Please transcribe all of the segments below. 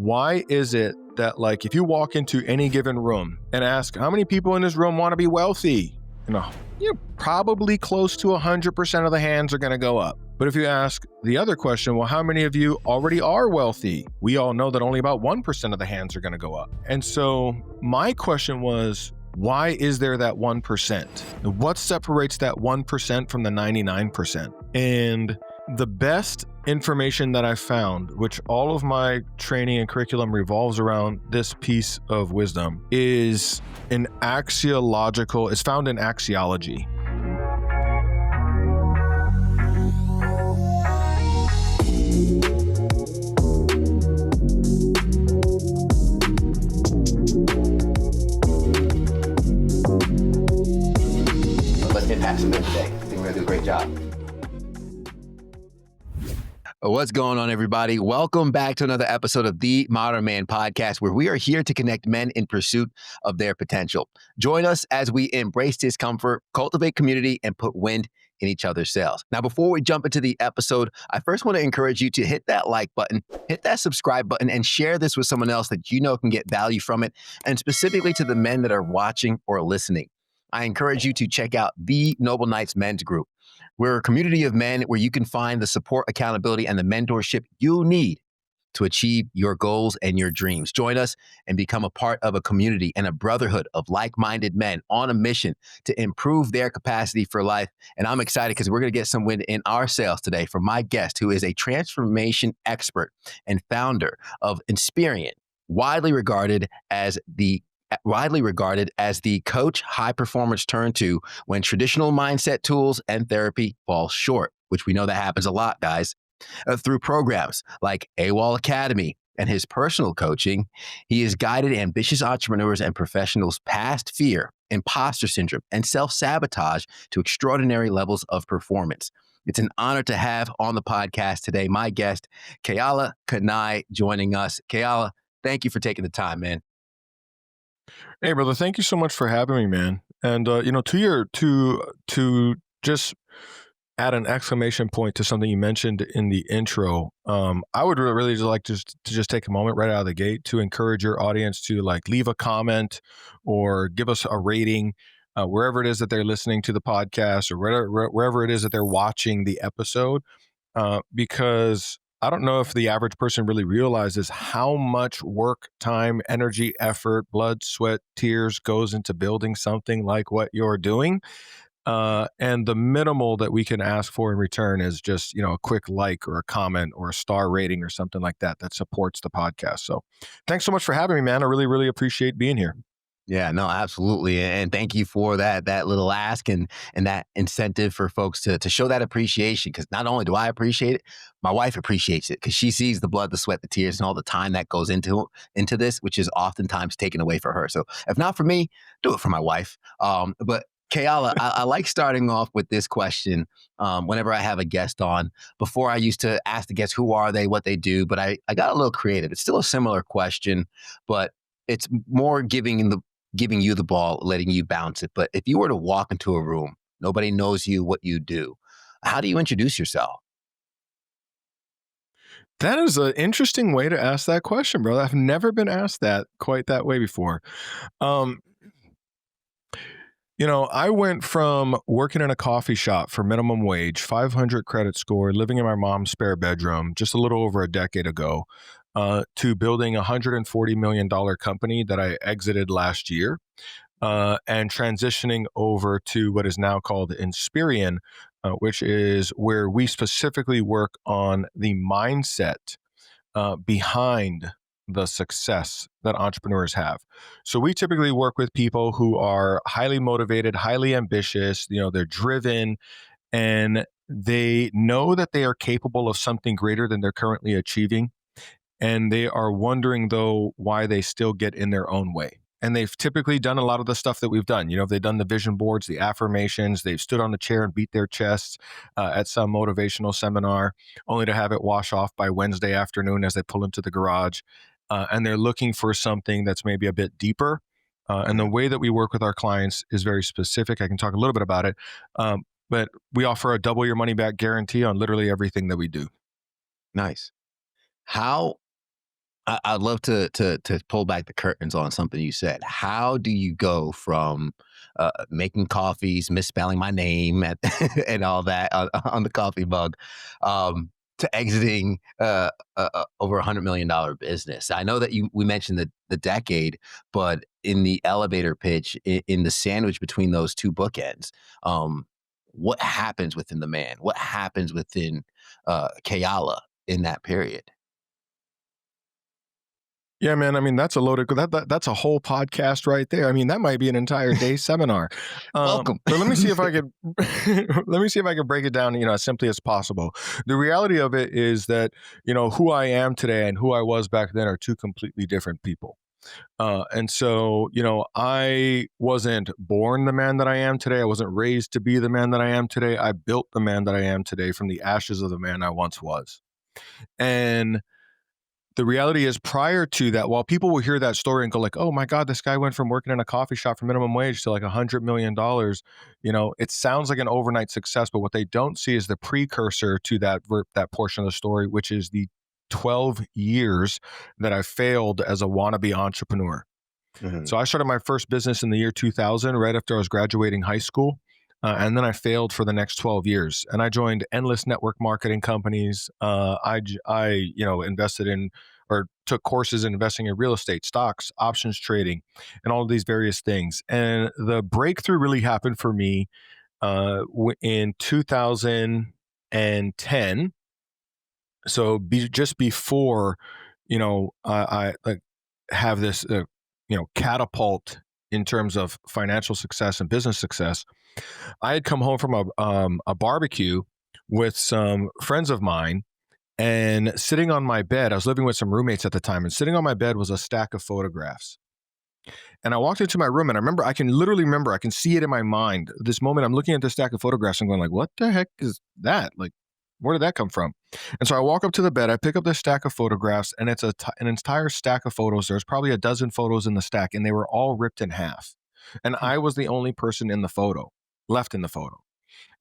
why is it that, like, if you walk into any given room and ask how many people in this room want to be wealthy, you're probably close to 100% of the hands are going to go up. But if you ask the other question, well, how many of you already are wealthy? We all know that only about 1% of the hands are going to go up. And so my question was, why is there that 1%? What separates that 1% from the 99%? And the best information that I found, which all of my training and curriculum revolves around this piece of wisdom, is it's found in axiology. Let's impact some men today. I think we're going to do a great job. What's going on, everybody? Welcome back to another episode of the Modern Man Podcast, where we are here to connect men in pursuit of their potential. Join us as we embrace discomfort, cultivate community, and put wind in each other's sails. Now, before we jump into the episode, I first want to encourage you to hit that like button, hit that subscribe button, and share this with someone else that you know can get value from it, and specifically to the men that are watching or listening. I encourage you to check out the Noble Knights Men's Group. We're a community of men where you can find the support, accountability, and the mentorship you need to achieve your goals and your dreams. Join us and become a part of a community and a brotherhood of like-minded men on a mission to improve their capacity for life. And I'm excited because we're going to get some wind in our sails today from my guest, who is a transformation expert and founder of Inspirian, widely regarded as the coach high performers turn to when traditional mindset tools and therapy fall short, which we know that happens a lot, guys. Through programs like AWOL Academy and his personal coaching, he has guided ambitious entrepreneurs and professionals past fear, imposter syndrome, and self-sabotage to extraordinary levels of performance. It's an honor to have on the podcast today my guest, Keala Kanae, joining us. Keala, thank you for taking the time, man. Hey, brother, thank you so much for having me, man. And, to just add an exclamation point to something you mentioned in the intro, I would really just like to just take a moment right out of the gate to encourage your audience to leave a comment or give us a rating wherever it is that they're listening to the podcast or wherever it is that they're watching the episode, because I don't know if the average person really realizes how much work, time, energy, effort, blood, sweat, tears goes into building something like what you're doing. And the minimal that we can ask for in return is just, a quick like or a comment or a star rating or something like that supports the podcast. So thanks so much for having me, man. I really, really appreciate being here. Yeah, no, absolutely. And thank you for that little ask and that incentive for folks to show that appreciation. Because not only do I appreciate it, my wife appreciates it because she sees the blood, the sweat, the tears, and all the time that goes into this, which is oftentimes taken away for her. So if not for me, do it for my wife. But Keala, I like starting off with this question whenever I have a guest on. Before, I used to ask the guests, who are they, what they do, but I got a little creative. It's still a similar question, but it's more giving you the ball, letting you bounce it. But if you were to walk into a room, nobody knows you, what you do, how do you introduce yourself? That is an interesting way to ask that question, bro. I've never been asked that quite that way before. I went from working in a coffee shop for minimum wage, 500 credit score, living in my mom's spare bedroom just a little over a decade ago, to building a $140 million company that I exited last year, and transitioning over to what is now called Inspirian, which is where we specifically work on the mindset behind the success that entrepreneurs have. So we typically work with people who are highly motivated, highly ambitious, they're driven, and they know that they are capable of something greater than they're currently achieving. And they are wondering, though, why they still get in their own way. And they've typically done a lot of the stuff that we've done. They've done the vision boards, the affirmations, they've stood on the chair and beat their chests at some motivational seminar, only to have it wash off by Wednesday afternoon as they pull into the garage. And they're looking for something that's maybe a bit deeper. And the way that we work with our clients is very specific. I can talk a little bit about it. But we offer a double your money back guarantee on literally everything that we do. Nice. How I'd love to pull back the curtains on something you said. How do you go from making coffees, misspelling my name and all that on the coffee mug, to exiting over $100 million business? I know that we mentioned the decade, but in the elevator pitch, in the sandwich between those two bookends, what happens within the man? What happens within Keala in that period? Yeah, man. I mean, that's a loaded. That's a whole podcast right there. I mean, that might be an entire day seminar. Welcome. But let me see if I could. Let me see if I could break it down, as simply as possible. The reality of it is that who I am today and who I was back then are two completely different people. And so, I wasn't born the man that I am today. I wasn't raised to be the man that I am today. I built the man that I am today from the ashes of the man I once was. And the reality is, prior to that, while people will hear that story and go like, oh my God, this guy went from working in a coffee shop for minimum wage to like $100 million, it sounds like an overnight success, but what they don't see is the precursor to that portion of the story, which is the 12 years that I failed as a wannabe entrepreneur. Mhm. So I started my first business in the year 2000, right after I was graduating high school. And then I failed for the next 12 years. And I joined endless network marketing companies. I invested in or took courses in investing in real estate, stocks, options trading, and all of these various things. And the breakthrough really happened for me in 2010. So just before, I like have this, catapult in terms of financial success and business success. I had come home from a barbecue with some friends of mine, and sitting on my bed, I was living with some roommates at the time, and sitting on my bed was a stack of photographs. And I walked into my room, and I can literally remember, I can see it in my mind. This moment, I'm looking at this stack of photographs and going like, what the heck is that? Like, where did that come from? And so I walk up to the bed, I pick up this stack of photographs, and it's an entire stack of photos. There's probably a dozen photos in the stack, and they were all ripped in half. And Hmm. I was the only person in the photo, left in the photo.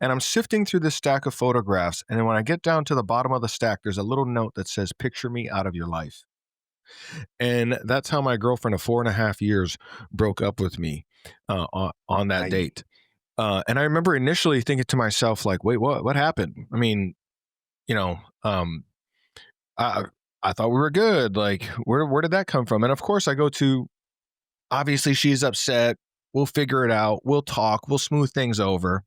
And I'm sifting through this stack of photographs. And then when I get down to the bottom of the stack, there's a little note that says, picture me out of your life. And that's how my girlfriend of 4.5 years broke up with me on that Nice. date. And I remember initially thinking to myself, like, wait, what happened? I mean, you know, um, I, I thought we were good. Like, where did that come from? And of course, I go to, obviously, she's upset. We'll figure it out. We'll talk. We'll smooth things over.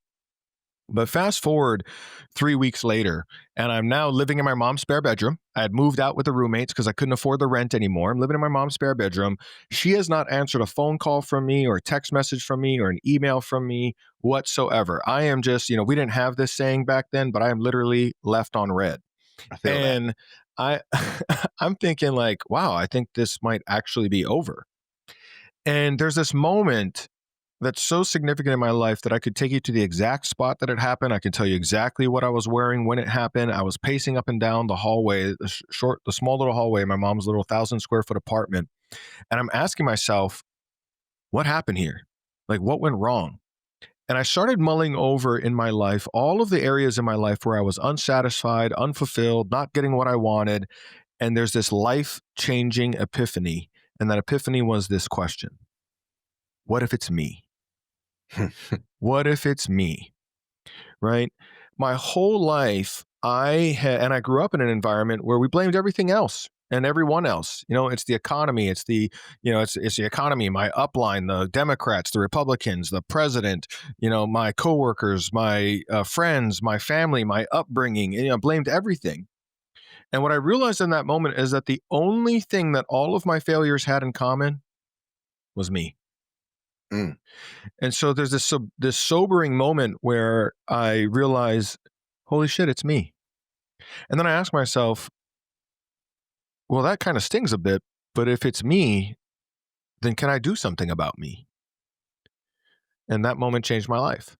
But fast forward 3 weeks later, and I'm now living in my mom's spare bedroom. I had moved out with the roommates because I couldn't afford the rent anymore. I'm living in my mom's spare bedroom. She has not answered a phone call from me or a text message from me or an email from me whatsoever. I am just, we didn't have this saying back then, but I am literally left on red. I feel that. And I I'm thinking like, wow, I think this might actually be over. And there's this moment that's so significant in my life that I could take you to the exact spot that it happened. I can tell you exactly what I was wearing when it happened. I was pacing up and down the hallway, the small little hallway in my mom's little 1,000 square foot apartment. And I'm asking myself, what happened here? Like, what went wrong? And I started mulling over in my life all of the areas in my life where I was unsatisfied, unfulfilled, not getting what I wanted. And there's this life changing epiphany. And that epiphany was this question: what if it's me? What if it's me? Right? My whole life, and I grew up in an environment where we blamed everything else and everyone else. It's the economy. It's the economy, my upline, the Democrats, the Republicans, the president, my coworkers, my friends, my family, my upbringing, blamed everything. And what I realized in that moment is that the only thing that all of my failures had in common was me. Mm. And so there's this sobering moment where I realize, holy shit, it's me. And then I ask myself, well, that kind of stings a bit, but if it's me, then can I do something about me? And that moment changed my life.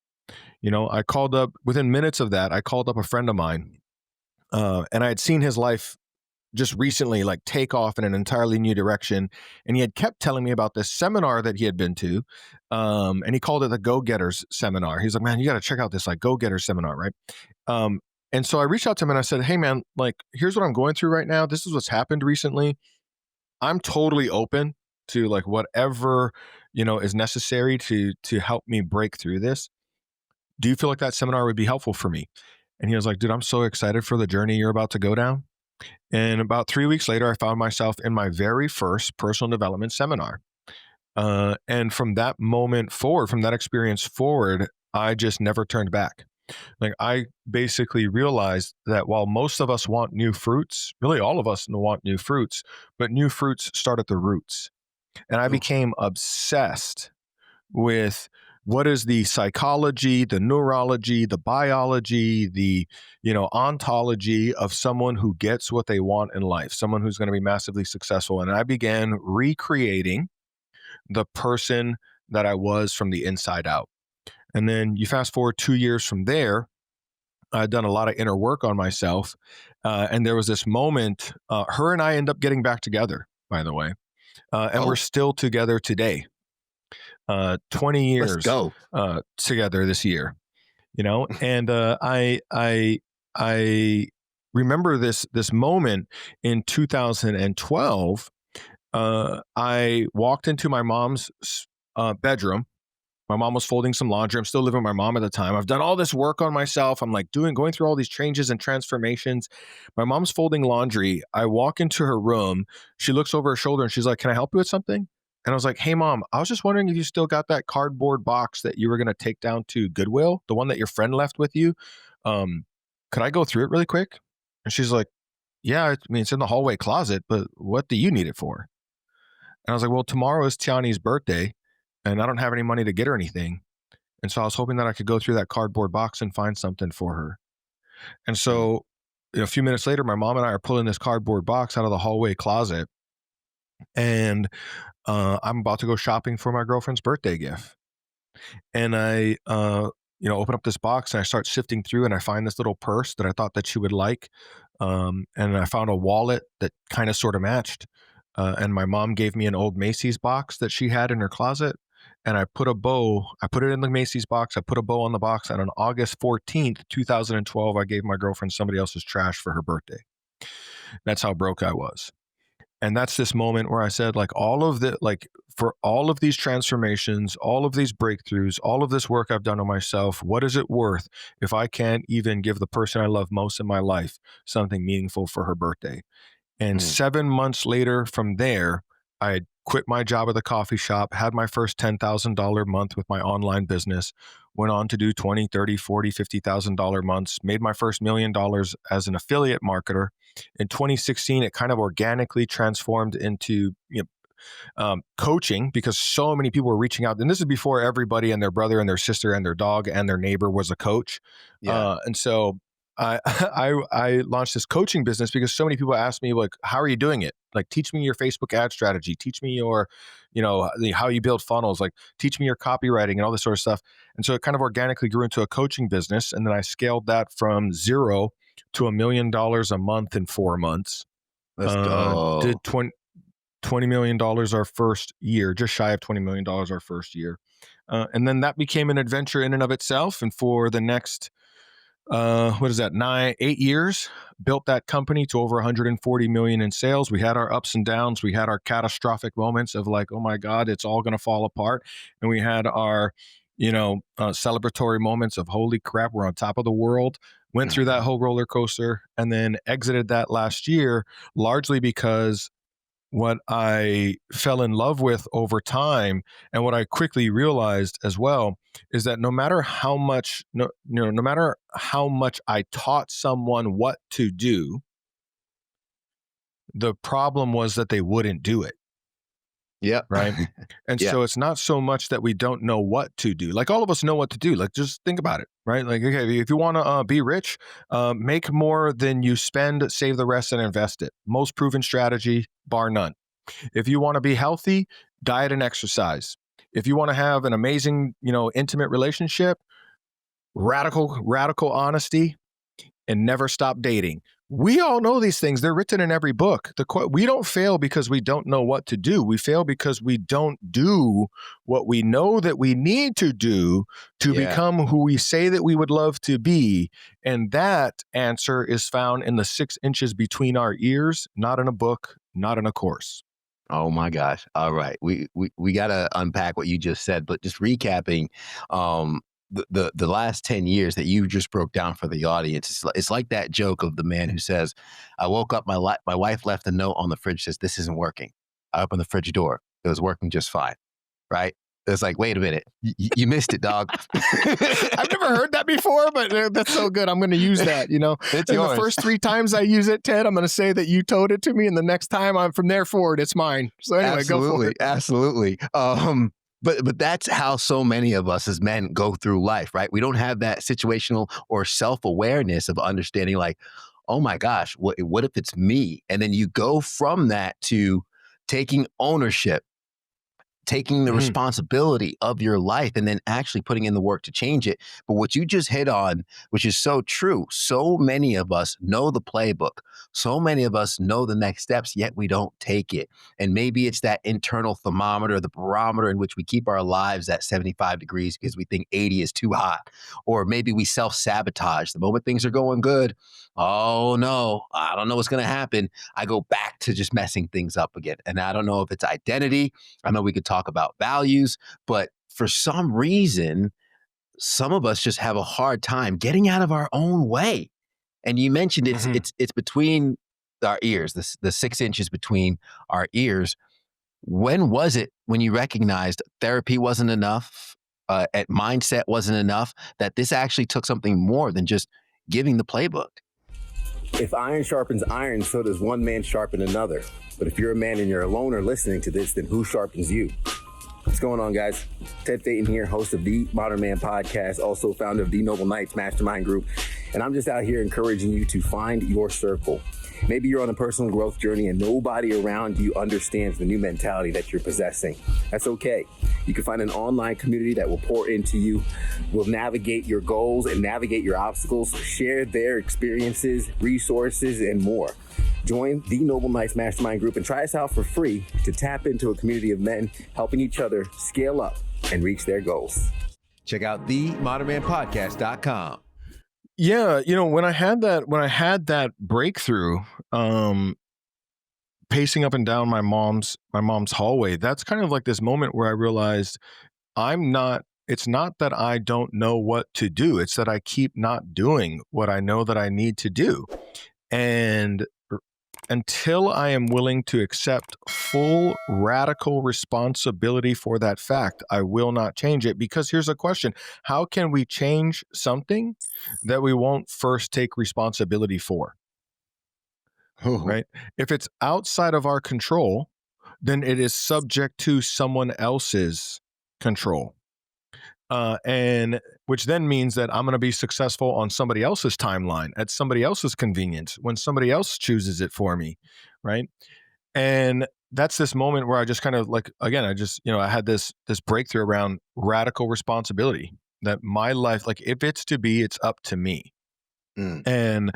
I called up, within minutes of that, I called up a friend of mine, and I had seen his life just recently like take off in an entirely new direction. And he had kept telling me about this seminar that he had been to. And he called it the Go-Getters seminar. He's like, man, you got to check out this like Go-Getters seminar, right? And so I reached out to him and I said, hey man, like, here's what I'm going through right now. This is what's happened recently. I'm totally open to like whatever, is necessary to help me break through this. Do you feel like that seminar would be helpful for me? And he was like, dude, I'm so excited for the journey you're about to go down. And about 3 weeks later, I found myself in my very first personal development seminar. And from that moment forward, from that experience forward, I just never turned back. Like I basically realized that while most of us want new fruits, really all of us want new fruits, but new fruits start at the roots. And I Oof. became obsessed with what is the psychology, the neurology, the biology, the ontology of someone who gets what they want in life, someone who's going to be massively successful. And I began recreating the person that I was from the inside out. And then you fast forward 2 years from there, I'd done a lot of inner work on myself. And there was this moment, her and I end up getting back together, by the way. And we're Oh, still together today, 20 let's years go. together this year, and I remember this moment in 2012. I walked into my mom's bedroom. My mom was folding some laundry. I'm still living with my mom at the time. I've done all this work on myself. I'm like going through all these changes and transformations. My mom's folding laundry. I walk into her room. She looks over her shoulder and she's like, "Can I help you with something?" And I was like, "Hey, mom, I was just wondering if you still got that cardboard box that you were going to take down to Goodwill, the one that your friend left with you. Um, could I go through it really quick?" And she's like, "Yeah, I mean, it's in the hallway closet, but what do you need it for?" And I was like, "Well, tomorrow is Tiani's birthday, and I don't have any money to get her anything. And so I was hoping that I could go through that cardboard box and find something for her." And Mm. so a few minutes later, my mom and I are pulling this cardboard box out of the hallway closet, and I'm about to go shopping for my girlfriend's birthday gift. And I, open up this box and I start sifting through, and I find this little purse that I thought that she would like. And I found a wallet that kind of sort of matched. And my mom gave me an old Macy's box that she had in her closet. And I put it in the Macy's box. I put a bow on the box. And on August 14th, 2012, I gave my girlfriend somebody else's trash for her birthday. That's how broke I was. And that's this moment where I said, like, for all of these transformations, all of these breakthroughs, all of this work I've done on myself, what is it worth if I can't even give the person I love most in my life something meaningful for her birthday? And Mm. 7 months later from there, I had quit my job at the coffee shop, had my first $10,000 month with my online business, went on to do 20, 30, 40, $50,000 months, made my first $1 million as an affiliate marketer. In 2016, it kind of organically transformed into coaching, because so many people were reaching out. And this is before everybody and their brother and their sister and their dog and their neighbor was a coach. Yeah, And so I launched this coaching business because so many people asked me, like, how are you doing it? Like, teach me your Facebook ad strategy. Teach me your, how you build funnels. Like, teach me your copywriting and all this sort of stuff. And so it kind of organically grew into a coaching business. And then I scaled that from zero to $1 million a month in 4 months. let's Did go. $20 million our first year, just shy of $20 million our first year. And then that became an adventure in and of itself. And for the next, what is that, 8 years, built that company to over 140 million in sales. We had our ups and downs. We had our catastrophic moments of like, oh my God, it's all going to fall apart. And we had our, celebratory moments of holy crap, we're on top of the world. Went through that whole roller coaster and then exited that last year, largely because what I fell in love with over time, and what I quickly realized as well, is that no matter how much, no matter how much I taught someone what to do, the problem was that they wouldn't do it. Yep. Right. And Yeah. so it's not so much that we don't know what to do. Like, all of us know what to do. Like, just think about it. Right. Like, okay, if you want to be rich, make more than you spend, save the rest and invest it. Most proven strategy, bar none. If you want to be healthy, diet and exercise. If you want to have an amazing, intimate relationship, radical honesty, and never stop dating. We all know these things. They're written in every book. We don't fail because we don't know what to do. We fail because we don't do what we know that we need to do to Yeah. become who we say that we would love to be. And that answer is found in the 6 inches between our ears, not in a book, not in a course. Oh my gosh. All right. We got to unpack what you just said, but just recapping um the last 10 years that you just broke down for the audience. It's like that joke of the man who says, "I woke up, my wife left a note on the fridge says this isn't working. I opened the fridge door. It was working just fine." Right? It's like, "Wait a minute. You missed it, dog." I've never heard that before, but that's so good. I'm going to use that. It's And the yours. first 3 times I use it, Ted, I'm going to say that you told it to me, and the next time I'm from there forward, it's mine. So anyway, go for it. Absolutely. But that's how so many of us as men go through life, right? We don't have that situational or self-awareness of understanding like, oh my gosh, what if it's me? And then you go from that to taking ownership, taking the Mhm. responsibility of your life and then actually putting in the work to change it. But what you just hit on, which is so true, so many of us know the playbook. So many of us know the next steps, yet we don't take it. And maybe it's that internal thermometer, the barometer in which we keep our lives at 75 degrees because we think 80 is too hot. Or maybe we self sabotage. The moment things are going good, oh no, I don't know what's going to happen. I go back to just messing things up again. And I don't know if it's identity. I know we could talk about values, but for some reason, some of us just have a hard time getting out of our own way. And you mentioned Mhm. it's between our ears, the 6 inches between our ears. When was it when you recognized therapy wasn't enough, at mindset wasn't enough, that this actually took something more than just giving the playbook? If iron sharpens iron, so does one man sharpen another. But if you're a man and you're alone or listening to this, then who sharpens you? What's going on, guys? Ted Payton here, host of the Modern Man podcast, also founder of the Noble Knights Mastermind Group. And I'm just out here encouraging you to find your circle. Maybe you're on a personal growth journey and nobody around you understands the new mentality that you're possessing. That's okay. You can find an online community that will pour into you, will navigate your goals and navigate your obstacles, share their experiences, resources, and more. Join the Noble Knights Mastermind Group and try us out for free to tap into a community of men helping each other scale up and reach their goals. Check out themodernmanpodcast.com. Yeah, when I had that breakthrough, um, pacing up and down my mom's hallway, that's kind of like this moment where I realized it's not that I don't know what to do, it's that I keep not doing what I know that I need to do. And until I am willing to accept full radical responsibility for that fact, I will not change it. Because here's a question: how can we change something that we won't first take responsibility for? Oh, Right? If it's outside of our control, then it is subject to someone else's control. And which then means that I'm going to be successful on somebody else's timeline at somebody else's convenience when somebody else chooses it for me. Right. And that's this moment where I just kind of like, again, I had this breakthrough around radical responsibility, that my life, like if it's to be, it's up to me. mm, And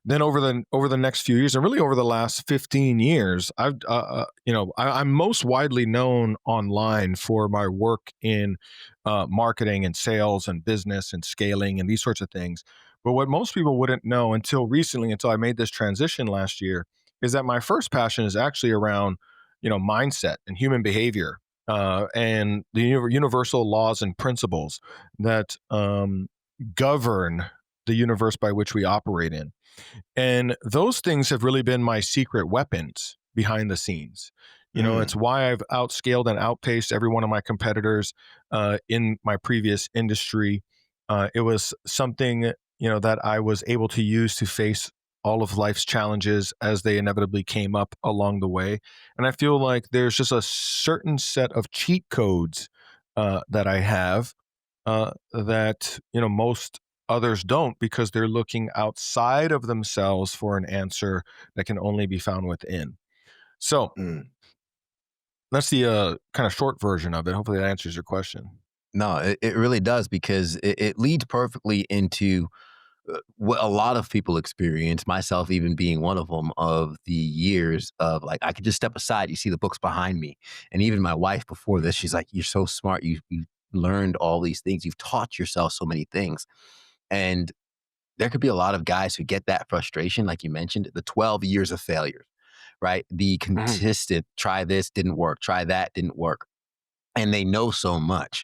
then over the next few years, and really over the last 15 years, I'm most widely known online for my work in marketing and sales and business and scaling and these sorts of things. But what most people wouldn't know until recently, until I made this transition last year, is that my first passion is actually around mindset and human behavior, and the universal laws and principles that govern the universe by which we operate in. And those things have really been my secret weapons behind the scenes. It's mm, why I've outscaled and outpaced every one of my competitors in my previous industry. It was something, that I was able to use to face all of life's challenges as they inevitably came up along the way. And I feel like there's just a certain set of cheat codes that I have that most others don't, because they're looking outside of themselves for an answer that can only be found within. So mm. that's the kind of short version of it. Hopefully that answers your question. No, it really does because it leads perfectly into what a lot of people experience, myself even being one of them, of the years of like, I could just step aside. You see the books behind me. And even my wife before this, she's like, you're so smart. You learned all these things. You've taught yourself so many things. And there could be a lot of guys who get that frustration, like you mentioned, the 12 years of failure, right? The Mhm. consistent, try this, didn't work, try that, didn't work. And they know so much.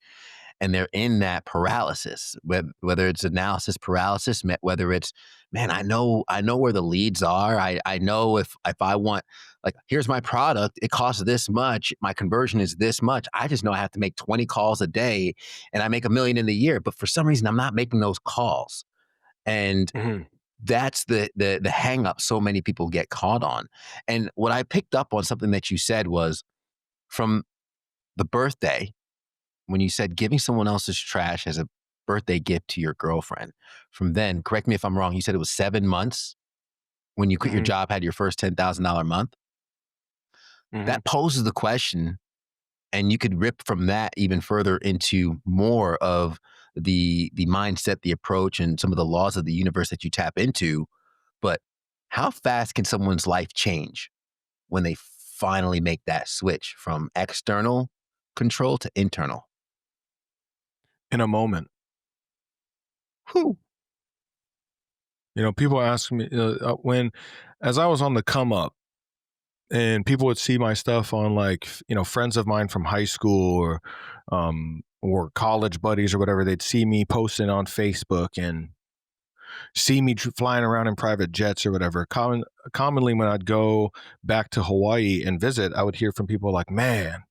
And they're in that paralysis, whether it's analysis paralysis, whether it's, man, I know where the leads are. I know if I want, like, here's my product, it costs this much, my conversion is this much. I just know I have to make 20 calls a day and I make $1 million in the year. But for some reason, I'm not making those calls. And Mhm. that's the hang up so many people get caught on. And what I picked up on, something that you said, was from the birthday, when you said giving someone else's trash as a birthday gift to your girlfriend. From then, correct me if I'm wrong, you said it was 7 months when you quit your Mhm. job, had your first $10,000 month. Mhm. That poses the question, and you could rip from that even further into more of the mindset, the approach, and some of the laws of the universe that you tap into. But how fast can someone's life change when they finally make that switch from external control to internal? In a moment. Whew. People ask me as I was on the come up, and people would see my stuff on, like, friends of mine from high school or college buddies or whatever. They'd see me posting on Facebook and see me flying around in private jets or whatever. Commonly, when I'd go back to Hawaii and visit, I would hear from people like, "Man,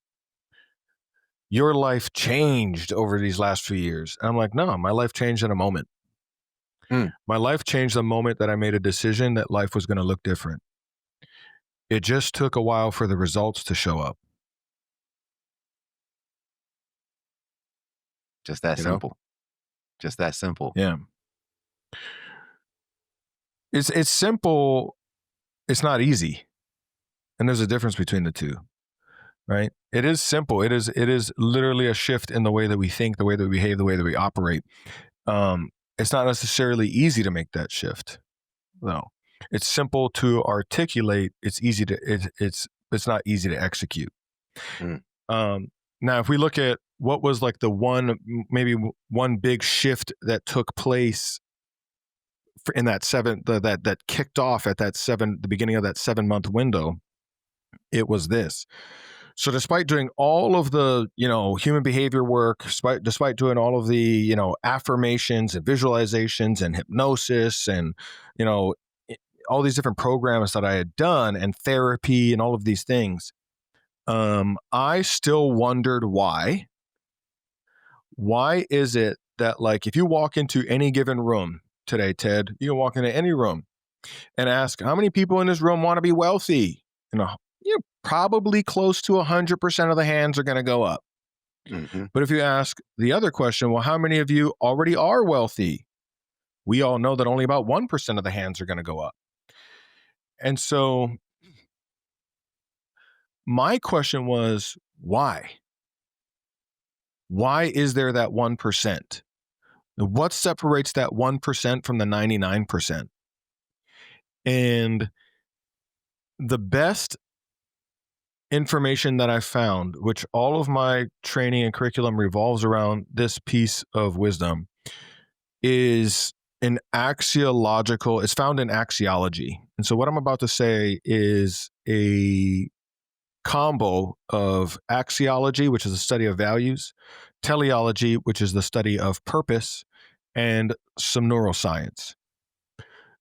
your life changed over these last few years." And I'm like, "No, my life changed in a moment. Mm, My life changed the moment that I made a decision that life was going to look different. It just took a while for the results to show up." just that You know? simple. Just that simple. Yeah. It's simple. It's not easy, and there's a difference between the two, right? It is simple. It is literally a shift in the way that we think, the way that we behave, the way that we operate. It's not necessarily easy to make that shift. No, it's simple to articulate. It's easy to it's not easy to execute. Mm, Now, if we look at what was like the maybe one big shift that took place in that that kicked off at the beginning of that 7 month window, it was this. So despite doing all of the, human behavior work, despite doing all of the, affirmations and visualizations and hypnosis and, you know, all these different programs that I had done and therapy and all of these things, I still wondered why. Why is it that, like, if you walk into any given room today, Ted, you can walk into any room and ask how many people in this room want to be wealthy? Probably close to 100% of the hands are going to go up. mhm. But if you ask the other question, well, how many of you already are wealthy? We all know that only about 1% of the hands are going to go up. And so my question was, why? Why is there that 1%? What separates that 1% from the 99%? And the best information that I found, which all of my training and curriculum revolves around this piece of wisdom, is it's found in axiology. And so what I'm about to say is a combo of axiology, which is the study of values, teleology, which is the study of purpose, and some neuroscience.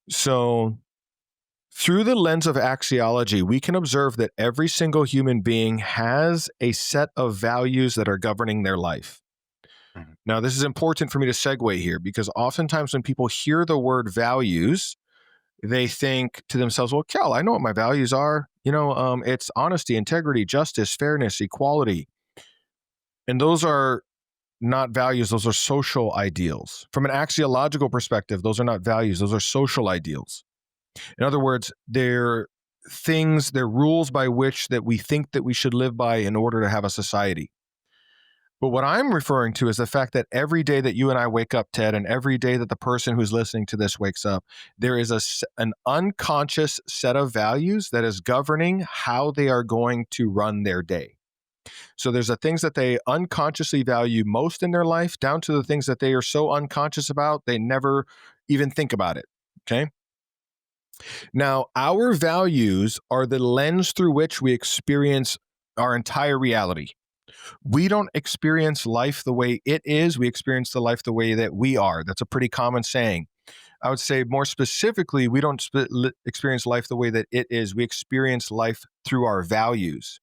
So through the lens of axiology, we can observe that every single human being has a set of values that are governing their life. Mhm. Now, this is important for me to segue here because oftentimes when people hear the word values, they think to themselves, well, Kel, I know what my values are. It's honesty, integrity, justice, fairness, equality. And those are not values, those are social ideals. From an axiological perspective, those are not values, those are social ideals. In other words, they're rules by which that we think that we should live by in order to have a society. But what I'm referring to is the fact that every day that you and I wake up, Ted, and every day that the person who's listening to this wakes up, there is an unconscious set of values that is governing how they are going to run their day. So there's the things that they unconsciously value most in their life, down to the things that they are so unconscious about, they never even think about it. Okay. Now, our values are the lens through which we experience our entire reality. We don't experience life the way it is. We experience the life the way that we are. That's a pretty common saying. I would say more specifically, we don't experience life the way that it is. We experience life through our values.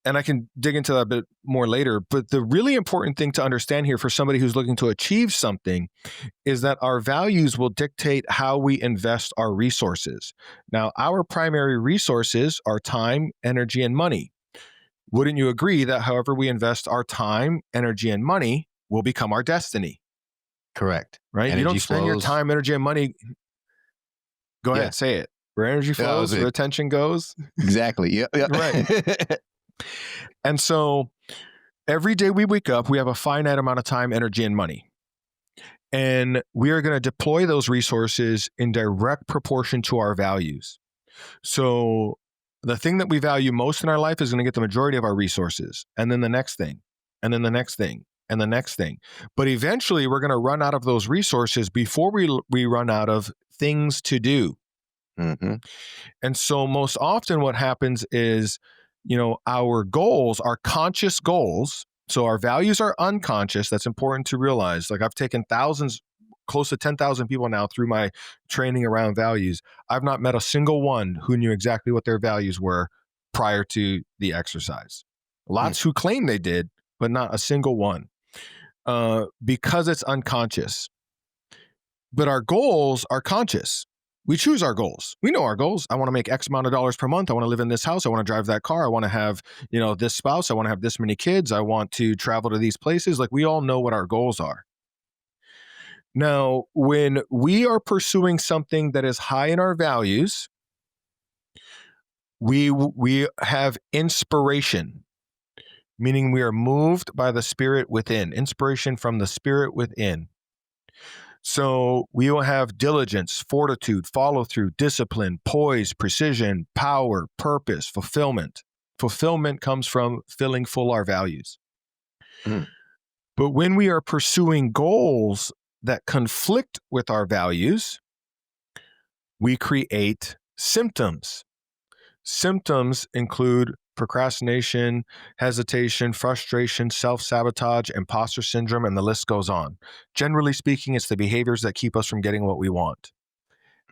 And I can dig into that a bit more later. But the really important thing to understand here for somebody who's looking to achieve something is that our values will dictate how we invest our resources. Now, our primary resources are time, energy, and money. Wouldn't you agree that however we invest our time, energy, and money will become our destiny? Correct. Right? Energy You don't spend your flows. time, energy, and money. Go ahead, say it. Where energy flows, where attention goes. Exactly. Yeah. Right. And so every day we wake up, we have a finite amount of time, energy, and money. And we are going to deploy those resources in direct proportion to our values. So the thing that we value most in our life is going to get the majority of our resources, and then the next thing, and then the next thing, and the next thing. But eventually we're going to run out of those resources before we run out of things to do. Mm-hmm. And so most often what happens is, our goals are conscious goals. So our values are unconscious. That's important to realize. Like I've taken thousands, close to 10,000 people now through my training around values. I've not met a single one who knew exactly what their values were prior to the exercise. Lots who claim they did, but not a single one, because it's unconscious. But our goals are conscious. We choose our goals. We know our goals. I want to make X amount of dollars per month. I want to live in this house. I want to drive that car. I want to have, this spouse. I want to have this many kids. I want to travel to these places. Like we all know what our goals are. Now, when we are pursuing something that is high in our values, we have inspiration, meaning we are moved by the spirit within, inspiration from the spirit within. So we will have diligence, fortitude, follow through, discipline, poise, precision, power, purpose, fulfillment. Fulfillment comes from filling full our values. But when we are pursuing goals that conflict with our values, we create symptoms. Symptoms include procrastination, hesitation, frustration, self-sabotage, imposter syndrome, and the list goes on. Generally speaking, it's the behaviors that keep us from getting what we want.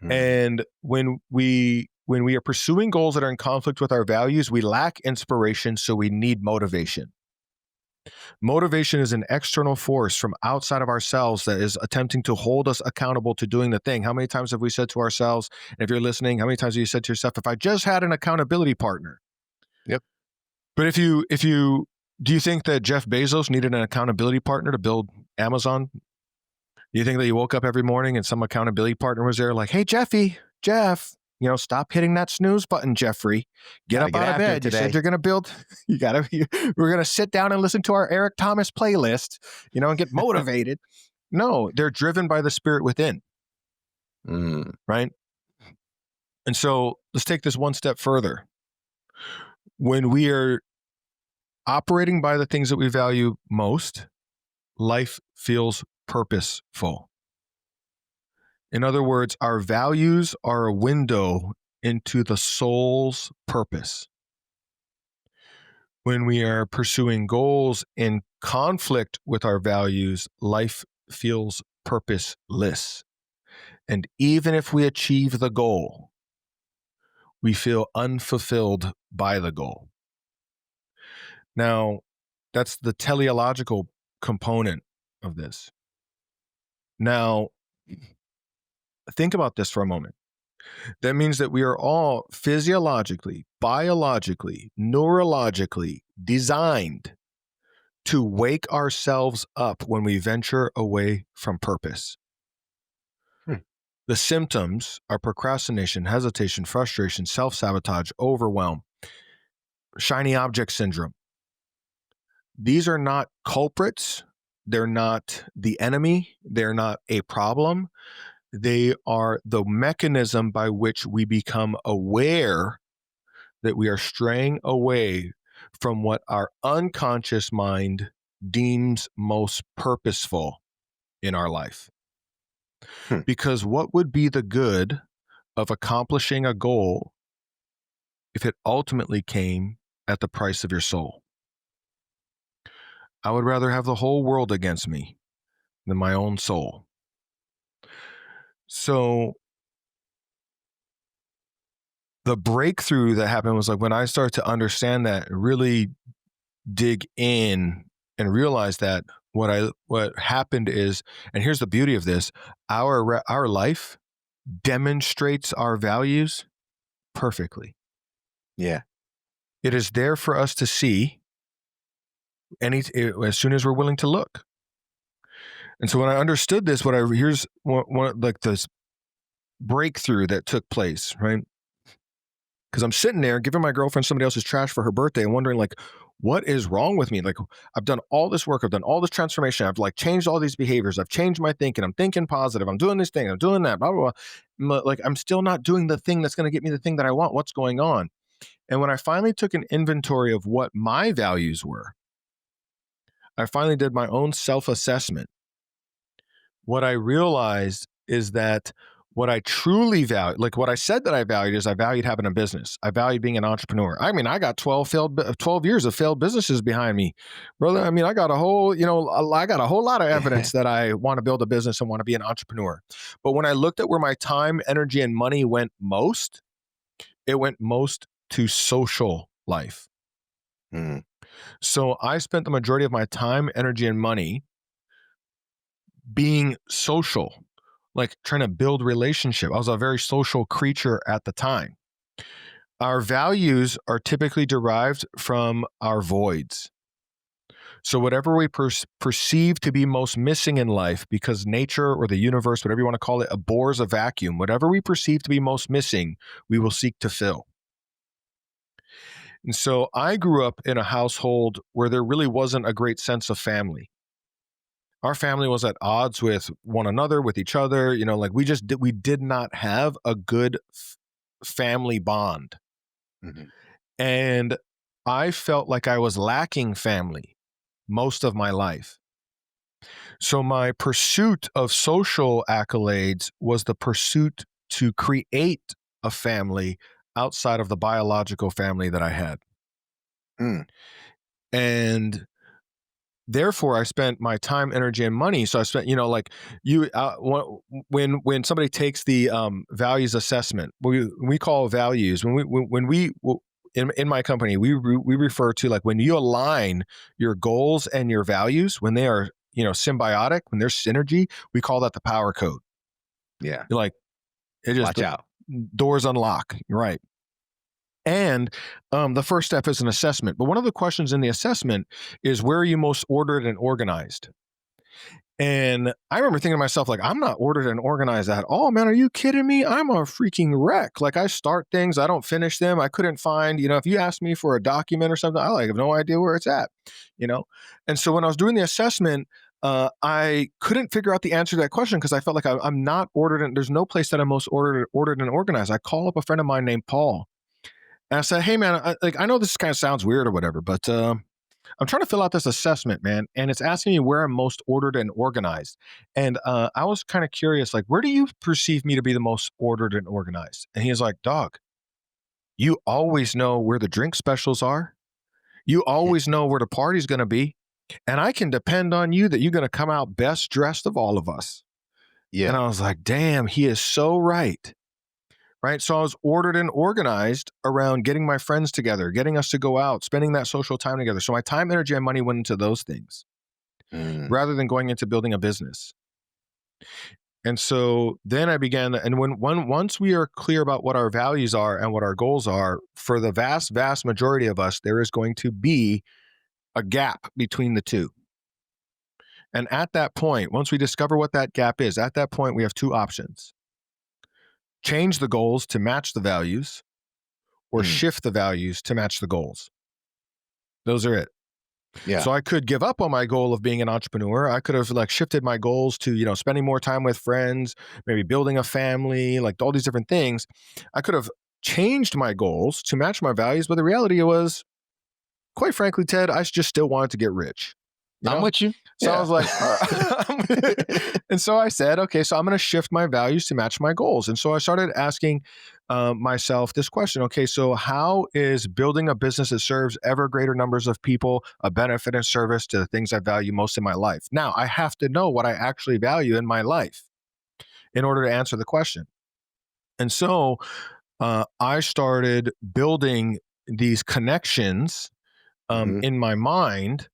And when we are pursuing goals that are in conflict with our values, we lack inspiration, so we need motivation. Motivation is an external force from outside of ourselves that is attempting to hold us accountable to doing the thing. How many times have we said to ourselves, and if you're listening, how many times have you said to yourself, if I just had an accountability partner? Yep. But do you think that Jeff Bezos needed an accountability partner to build Amazon? Do you think that he woke up every morning and some accountability partner was there like, hey, Jeff, stop hitting that snooze button, Jeffrey. Get up out of bed. You said you're going to build, we're going to sit down and listen to our Eric Thomas playlist, and get motivated. No, they're driven by the spirit within. Right? And so let's take this one step further. When we are operating by the things that we value most, life feels purposeful. In other words, our values are a window into the soul's purpose. When we are pursuing goals in conflict with our values, life feels purposeless. And even if we achieve the goal, we feel unfulfilled by the goal. Now, that's the teleological component of this. Now, think about this for a moment. That means that we are all physiologically, biologically, neurologically designed to wake ourselves up when we venture away from purpose. The symptoms are procrastination, hesitation, frustration, self-sabotage, overwhelm, shiny object syndrome. These are not culprits. They're not the enemy. They're not a problem. They are the mechanism by which we become aware that we are straying away from what our unconscious mind deems most purposeful in our life. Hmm. Because what would be the good of accomplishing a goal if it ultimately came at the price of your soul? I would rather have the whole world against me than my own soul. So the breakthrough that happened was like when I started to understand that, really dig in and realize that what happened is, and here's the beauty of this, our life demonstrates our values perfectly. Yeah. It is there for us to see as soon as we're willing to look. And so when I understood this, here's one like this breakthrough that took place, right? Because I'm sitting there giving my girlfriend somebody else's trash for her birthday and wondering, like, what is wrong with me? Like, I've done all this work, I've done all this transformation, I've like changed all these behaviors, I've changed my thinking, I'm thinking positive, I'm doing this thing, I'm doing that, blah, blah, blah. Like, I'm still not doing the thing that's going to get me the thing that I want. What's going on? And when I finally took an inventory of what my values were, I finally did my own self-assessment. What I realized is that what I truly value, like what I said that I valued, is I valued having a business. I valued being an entrepreneur. I mean, I got 12 years of failed businesses behind me, brother. I mean, I got a whole lot of evidence that I want to build a business and want to be an entrepreneur. But when I looked at where my time, energy, and money went most, it went most to social life. Mm. So I spent the majority of my time, energy, and money being social, like trying to build relationship. I was a very social creature at the time. Our values are typically derived from our voids. So whatever we perceive to be most missing in life, because nature or the universe, whatever you want to call it, abhors a vacuum, whatever we perceive to be most missing, we will seek to fill. And so I grew up in a household where there really wasn't a great sense of family. Our family was at odds with one another, with each other. Like we did not have a good family bond. Mm-hmm. And I felt like I was lacking family most of my life. So my pursuit of social accolades was the pursuit to create a family outside of the biological family that I had. Mm. And therefore I spent my time, energy, and money. So I spent, like when somebody takes the values assessment, we call values, in my company, we refer to, like, when you align your goals and your values, when they are, symbiotic, when there's synergy, we call that the power code. Yeah. You're like, Watch out. Doors unlock. Right. And the first step is an assessment. But one of the questions in the assessment is, where are you most ordered and organized? And I remember thinking to myself, like, I'm not ordered and organized at all, man. Are you kidding me? I'm a freaking wreck. Like, I start things, I don't finish them. I couldn't find, if you ask me for a document or something, I have no idea where it's at, And so when I was doing the assessment, I couldn't figure out the answer to that question because I felt like I'm not ordered, and there's no place that I'm most ordered and organized. I call up a friend of mine named Paul. And I said, hey, man, I know this kind of sounds weird or whatever, but I'm trying to fill out this assessment, man. And it's asking me where I'm most ordered and organized. And I was kind of curious, like, where do you perceive me to be the most ordered and organized? And he was like, dog, you always know where the drink specials are. You always know where the party's going to be. And I can depend on you that you're going to come out best dressed of all of us. Yeah. And I was like, damn, he is so right. Right. So I was ordered and organized around getting my friends together, getting us to go out, spending that social time together. So my time, energy, and money went into those things rather than going into building a business. And so then I began, and once we are clear about what our values are and what our goals are, for the vast, vast majority of us, there is going to be a gap between the two. And at that point, once we discover what that gap is, at that point, we have two options. Change the goals to match the values, or shift the values to match the goals. Those are it. Yeah. So I could give up on my goal of being an entrepreneur. I could have shifted my goals to, spending more time with friends, maybe building a family, like all these different things. I could have changed my goals to match my values. But the reality was, quite frankly, Ted, I just still wanted to get rich. You I'm know? with you. So I Yeah. was like, and so I said, okay, so I'm going to shift my values to match my goals. And so I started asking myself this question. Okay, so how is building a business that serves ever greater numbers of people a benefit and service to the things I value most in my life? Now, I have to know what I actually value in my life in order to answer the question. And so I started building these connections Mhm. in my mind,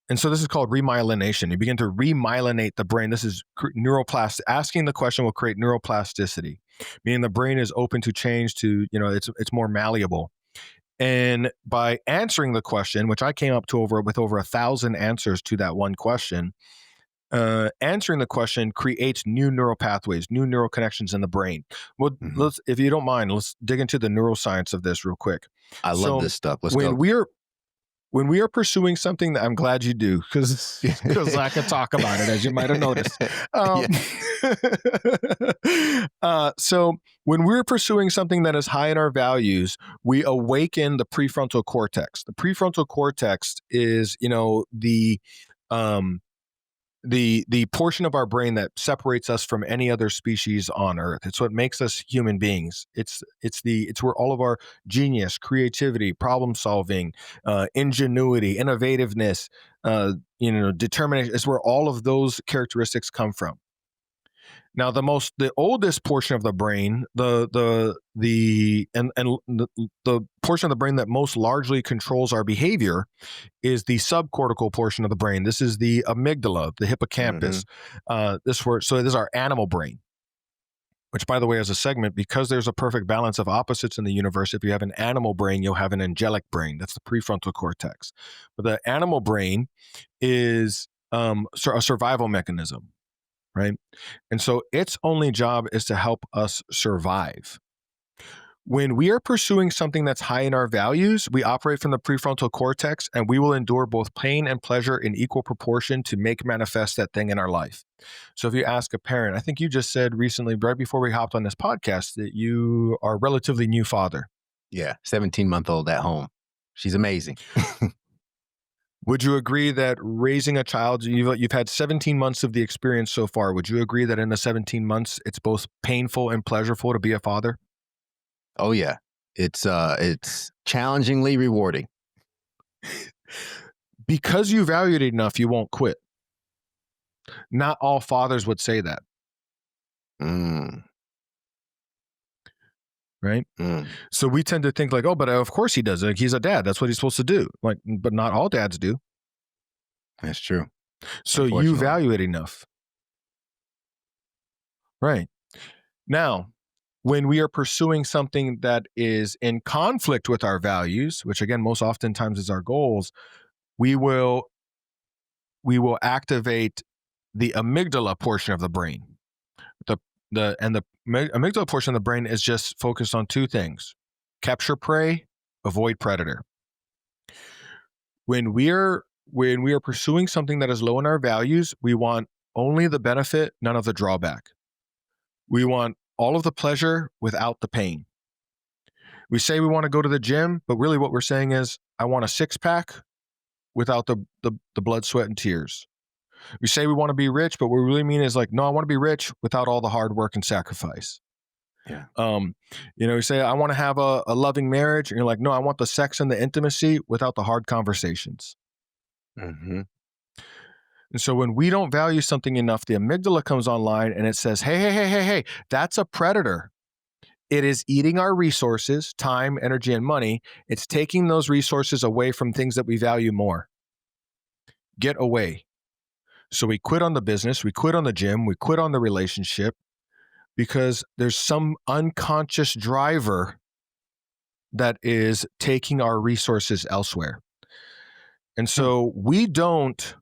and so this is called remyelination. You begin to remyelinate the brain. This is neuroplastic. Asking the question will create neuroplasticity, meaning the brain is open to change. It's more malleable. And by answering the question, which I came up to with over 1,000 answers to that one question, answering the question creates new neural pathways, new neural connections in the brain. Well, Mhm. if you don't mind, let's dig into the neuroscience of this real quick. I love So this stuff. Let's when go. we are pursuing something that I'm glad you do, because I can talk about it, as you might have noticed. Yeah. So when we're pursuing something that is high in our values, we awaken the prefrontal cortex. The prefrontal cortex is, um, the portion of our brain that separates us from any other species on Earth. It's what makes us human beings. It's where all of our genius, creativity, problem solving, ingenuity, innovativeness, determination. It's where all of those characteristics come from. Now, the oldest portion of the brain, the portion of the brain that most largely controls our behavior is the subcortical portion of the brain. This is the amygdala, the hippocampus. This is our animal brain. Which, by the way, as a segment, because there's a perfect balance of opposites in the universe, if you have an animal brain, you'll have an angelic brain. That's the prefrontal cortex. But the animal brain is a survival mechanism, right? And so its only job is to help us survive. When we are pursuing something that's high in our values, we operate from the prefrontal cortex, and we will endure both pain and pleasure in equal proportion to make manifest that thing in our life. So if you ask a parent, I think you just said recently, right before we hopped on this podcast, that you are a relatively new father. Yeah. 17-month-old at home. She's amazing. Would you agree that raising a child, you've had 17 months of the experience so far. Would you agree that in the 17 months, it's both painful and pleasurable to be a father? Oh yeah. It's challengingly rewarding. Because you value it enough, you won't quit. Not all fathers would say that. Right? So we tend to think like, oh, but of course he does. Like, he's a dad. That's what he's supposed to do. Like, but not all dads do. That's true. So you value it enough. Right. Now, when we are pursuing something that is in conflict with our values, which again, most oftentimes is our goals, we will activate the amygdala portion of the brain. The amygdala portion of the brain is just focused on two things: capture prey, avoid predator. When we are pursuing something that is low in our values, we want only the benefit, none of the drawback. We want all of the pleasure without the pain. We say we want to go to the gym, but really what we're saying is, I want a six-pack without the blood, sweat, and tears. We say we want to be rich, but what we really mean is like, no, I want to be rich without all the hard work and sacrifice. Yeah. You say, I want to have a loving marriage, and you're like, no, I want the sex and the intimacy without the hard conversations. Mm-hmm. And so when we don't value something enough, the amygdala comes online and it says, hey, that's a predator. It is eating our resources, time, energy, and money. It's taking those resources away from things that we value more. Get away. So we quit on the business, we quit on the gym, we quit on the relationship, because there's some unconscious driver that is taking our resources elsewhere. And so we don't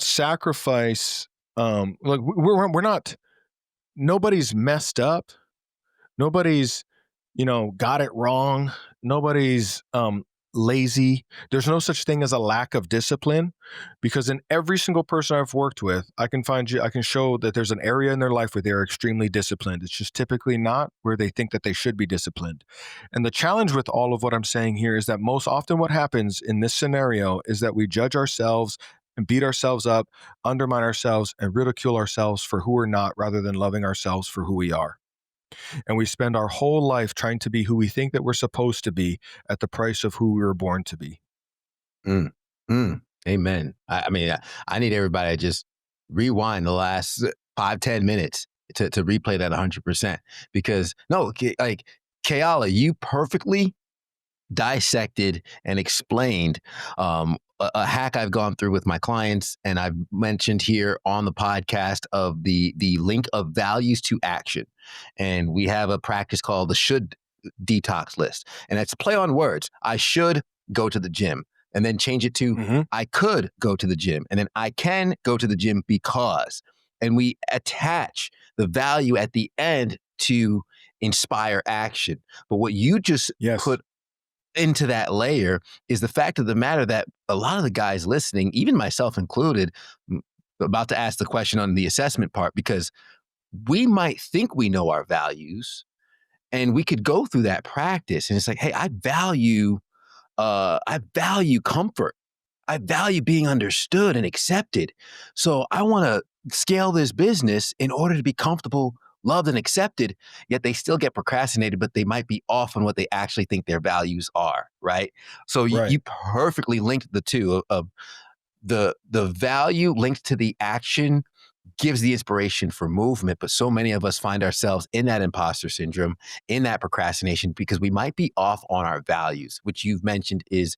sacrifice, like we're not, nobody's messed up. Nobody's, got it wrong. Nobody's lazy. There's no such thing as a lack of discipline, because in every single person I've worked with, I can show that there's an area in their life where they're extremely disciplined. It's just typically not where they think that they should be disciplined. And the challenge with all of what I'm saying here is that most often what happens in this scenario is that we judge ourselves and beat ourselves up, undermine ourselves, and ridicule ourselves for who we're not, rather than loving ourselves for who we are. And we spend our whole life trying to be who we think that we're supposed to be at the price of who we were born to be. Amen. I mean, I need everybody to just rewind the last 5-10 minutes to replay that 100%. Because like Keala, you perfectly dissected and explained a hack I've gone through with my clients, and I've mentioned here on the podcast, of the link of values to action. And we have a practice called the should detox list, and it's play on words. I should go to the gym, and then change it to I could go to the gym, and then I can go to the gym because, and we attach the value at the end to inspire action. But what you just put into that layer is the fact of the matter that a lot of the guys listening, even myself included, about to ask the question on the assessment part, because we might think we know our values, and we could go through that practice, and it's like, hey, I value comfort. I value being understood and accepted. So I want to scale this business in order to be comfortable, loved, and accepted, yet they still get procrastinated, but they might be off on what they actually think their values are, right? So you perfectly linked the two of the value linked to the action gives the inspiration for movement. But so many of us find ourselves in that imposter syndrome, in that procrastination, because we might be off on our values, which you've mentioned is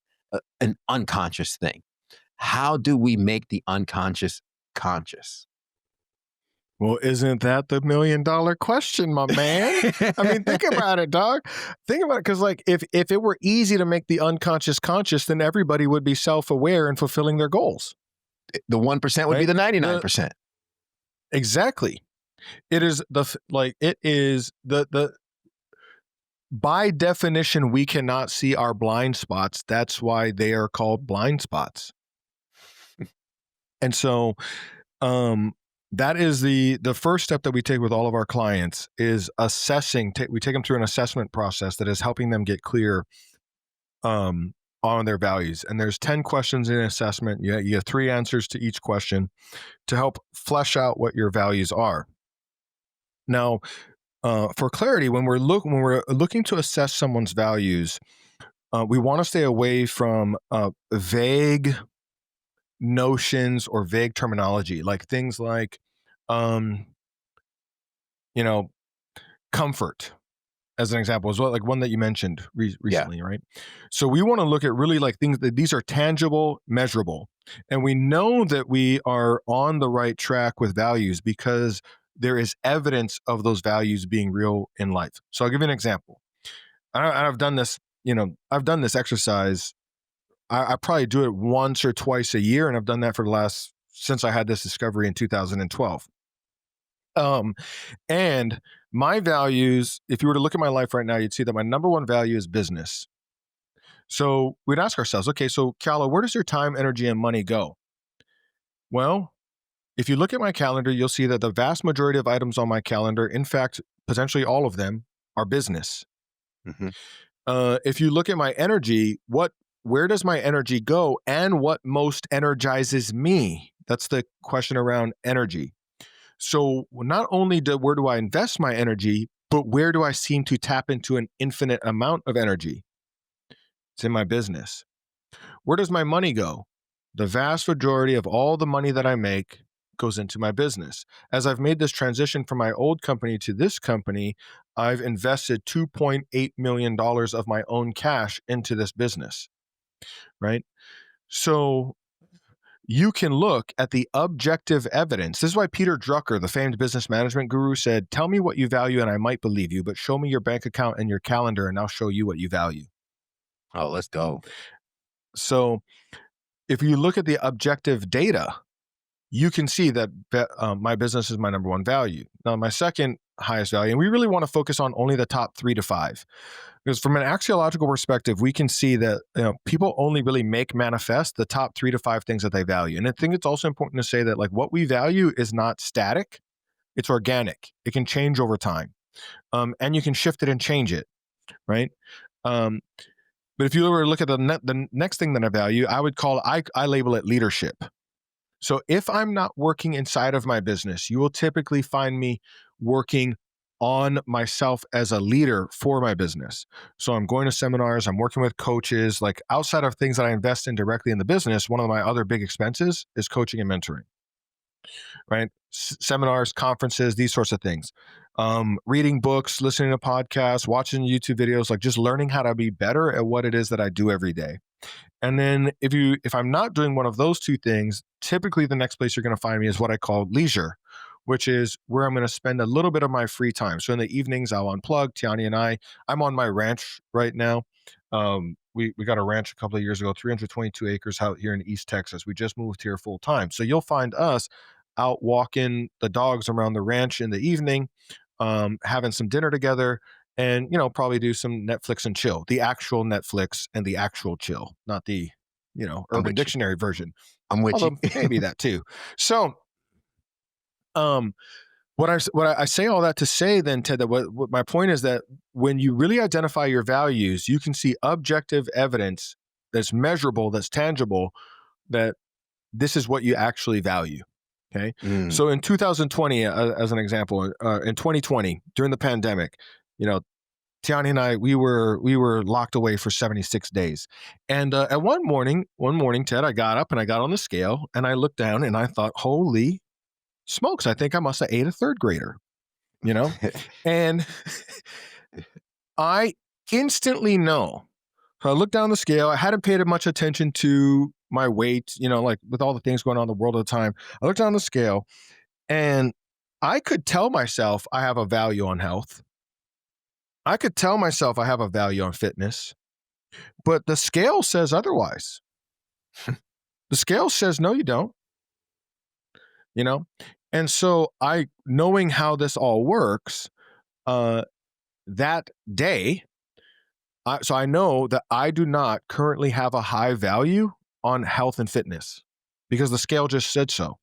an unconscious thing. How do we make the unconscious conscious? Well, isn't that the $1 million question, my man? I mean, think about it, dog. Think about it, because like if it were easy to make the unconscious conscious, then everybody would be self-aware and fulfilling their goals. The 1% would be the 99%. Exactly. It is the by definition, we cannot see our blind spots. That's why they are called blind spots. And so, that is the first step that we take with all of our clients is assessing. We take them through an assessment process that is helping them get clear on their values. And there's 10 questions in an assessment. You have 3 answers to each question to help flesh out what your values are. Now, for clarity, when we're looking to assess someone's values, we want to stay away from vague notions or vague terminology, like things like, comfort, as an example, as well, like one that you mentioned recently, right? So we want to look at really like things that these are tangible, measurable, and we know that we are on the right track with values because there is evidence of those values being real in life. So I'll give you an example. I've done this, I've done this exercise. I probably do it once or twice a year, and I've done that since I had this discovery in 2012. And my values, if you were to look at my life right now, you'd see that my number one value is business. So we'd ask ourselves, okay, so Keala, where does your time, energy, and money go? Well, if you look at my calendar, you'll see that the vast majority of items on my calendar, in fact, potentially all of them, are business. If you look at my energy, where does my energy go, and what most energizes me? That's the question around energy. So not only where do I invest my energy, but where do I seem to tap into an infinite amount of energy? It's in my business. Where does my money go? The vast majority of all the money that I make goes into my business. As I've made this transition from my old company to this company, I've invested $2.8 million of my own cash into this business, right? So you can look at the objective evidence. This is why Peter Drucker, the famed business management guru, said, tell me what you value and I might believe you, but show me your bank account and your calendar and I'll show you what you value. Oh, let's go. So if you look at the objective data, you can see that my business is my number one value. Now, my second highest value, and we really want to focus on only the top 3 to 5, Because from an axiological perspective, we can see that people only really make manifest the top 3 to 5 things that they value. And I think it's also important to say that like what we value is not static, it's organic. It can change over time. And you can shift it and change it, right? Um, but if you were to look at the next thing that I value, I label it leadership. So if I'm not working inside of my business, you will typically find me working on myself as a leader for my business. So I'm going to seminars, I'm working with coaches, like outside of things that I invest in directly in the business. One of my other big expenses is coaching and mentoring, right? Seminars, conferences, these sorts of things. Reading books, listening to podcasts, watching YouTube videos, like just learning how to be better at what it is that I do every day. And then if I'm not doing one of those two things, typically the next place you're going to find me is what I call leisure, which is where I'm going to spend a little bit of my free time. So in the evenings, I'll unplug. Tiani and I'm on my ranch right now. We got a ranch a couple of years ago, 322 acres out here in East Texas. We just moved here full time. So you'll find us out walking the dogs around the ranch in the evening, having some dinner together, and probably do some Netflix and chill, the actual Netflix and the actual chill, not the Urban Dictionary version. I'm with Although you. maybe that too. So what I say all that to say then, Ted, that what my point is that when you really identify your values, you can see objective evidence that's measurable, that's tangible, that this is what you actually value. Okay. So in 2020, as an example, in 2020, during the pandemic, Tiani and I, we were locked away for 76 days. And at one morning, Ted, I got up and I got on the scale and I looked down and I thought, holy smokes, I think I must have ate a third grader, and I instantly know. So I looked down the scale. I hadn't paid much attention to my weight, like with all the things going on in the world at the time. I looked down the scale and I could tell myself I have a value on health. I could tell myself I have a value on fitness, but the scale says otherwise. The scale says, no, you don't, And so knowing how this all works, that day, so I know that I do not currently have a high value on health and fitness because the scale just said so.